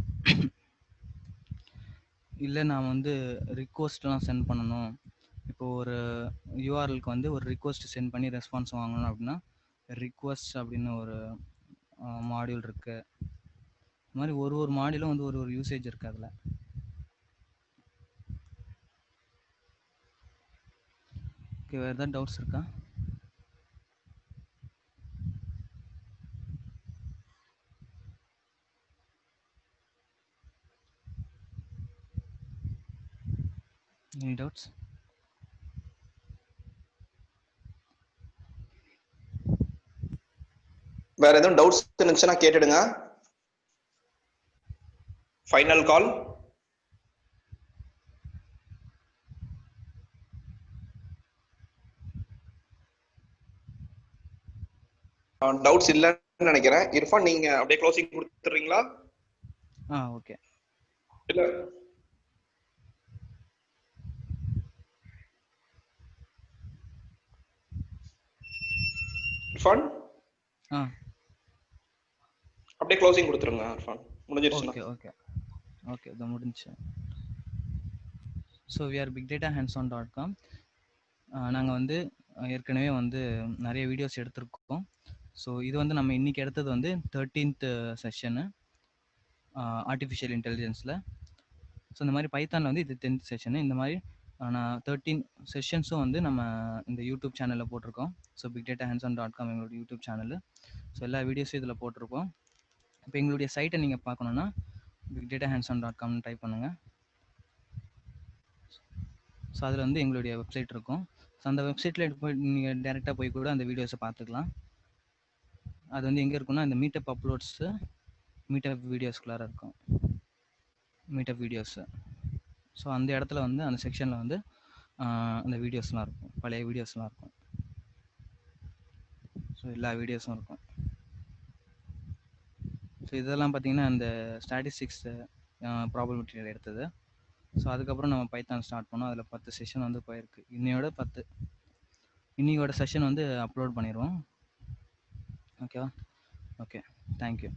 இல்லை நான் வந்து ரிக்வஸ்ட்லாம் சென்ட் பண்ணணும், இப்போ ஒரு யூஆர்எலுக்கு வந்து ஒரு ரிக்வஸ்ட் சென்ட் பண்ணி ரெஸ்பான்ஸ் வாங்கணும் அப்படின்னா ரிக்வஸ்ட் அப்படின்னு ஒரு மாடியூல் இருக்குது. இந்த மாதிரி ஒரு மாடியூலும் வந்து ஒரு யூசேஜ் இருக்குது அதில். ஓகே, வேறு ஏதாவது டவுட்ஸ் இருக்கா? Any doubts? வேற எதுவும் டவுட்ஸ் இருந்துச்சுன்னா கேட்டுடுங்க. ஃபைனல் கால். டவுட்ஸ் இல்லைன்னு நினைக்கிறேன். இர்ஃபான், நீங்க அப்படியே க்ளோசிங் கொடுத்துறீங்களா? ஓகே. இல்ல இர்ஃபான் ஆ அப்படியே க்ளோசிங் கொடுத்துருங்க இர்ஃபான், முடிஞ்சிருச்சுன்னா. ஓகே ஓகே ஓகே இது முடிஞ்சுச்சு. So we are bigdatahands-on.com. நாங்கள் வந்து ஏற்கனவே வந்து நிறைய வீடியோஸ் எடுத்திருக்கோம். ஸோ இது வந்து நம்ம இன்னைக்கு எடுத்தது வந்து 13th செஷனு ஆர்டிஃபிஷியல் இன்டெலிஜென்ஸில். ஸோ இந்த மாதிரி பைத்தானில் வந்து இது 10th செஷனு. இந்த மாதிரி நான் 13 செஷன்ஸும் வந்து நம்ம இந்த யூடியூப் சேனலில் போட்டிருக்கோம். ஸோ bigdatahands-on.com எங்களோட யூடியூப் சேனலு. ஸோ எல்லா வீடியோஸும் இதில் போட்டிருக்கோம். இப்போ எங்களுடைய சைட்டை நீங்கள் பார்க்கணுன்னா bigdatahands-on.comனு டைப் பண்ணுங்கள். ஸோ அதில் வந்து எங்களுடைய வெப்சைட் இருக்கும். ஸோ அந்த வெப்சைட்டில் போய் நீங்கள் டேரெக்டாக போய் கூட அந்த வீடியோஸை பார்த்துக்கலாம். அது வந்து எங்கே இருக்குன்னா இந்த மீட்டப் அப்லோட்ஸு மீட்டப் வீடியோஸ்குள்ளார இருக்கும். Meetup videos. ஸோ அந்த இடத்துல வந்து அந்த செக்ஷனில் வந்து அந்த வீடியோஸ்லாம் இருக்கும், பழைய வீடியோஸ்லாம் இருக்கும். ஸோ எல்லா வீடியோஸும் இருக்கும். ஸோ இதெல்லாம் பார்த்தீங்கன்னா இந்த ஸ்டாட்டிஸ்டிக்ஸு ப்ராபபிலிட்டியில் எடுத்தது. ஸோ அதுக்கப்புறம் நம்ம பைத்தான் ஸ்டார்ட் பண்ணோம். அதில் 10 செஷன் வந்து போயிருக்கு. இன்னையோட செஷன் வந்து அப்லோட் பண்ணிடுவோம். ஓகேவா? Okay, thank you.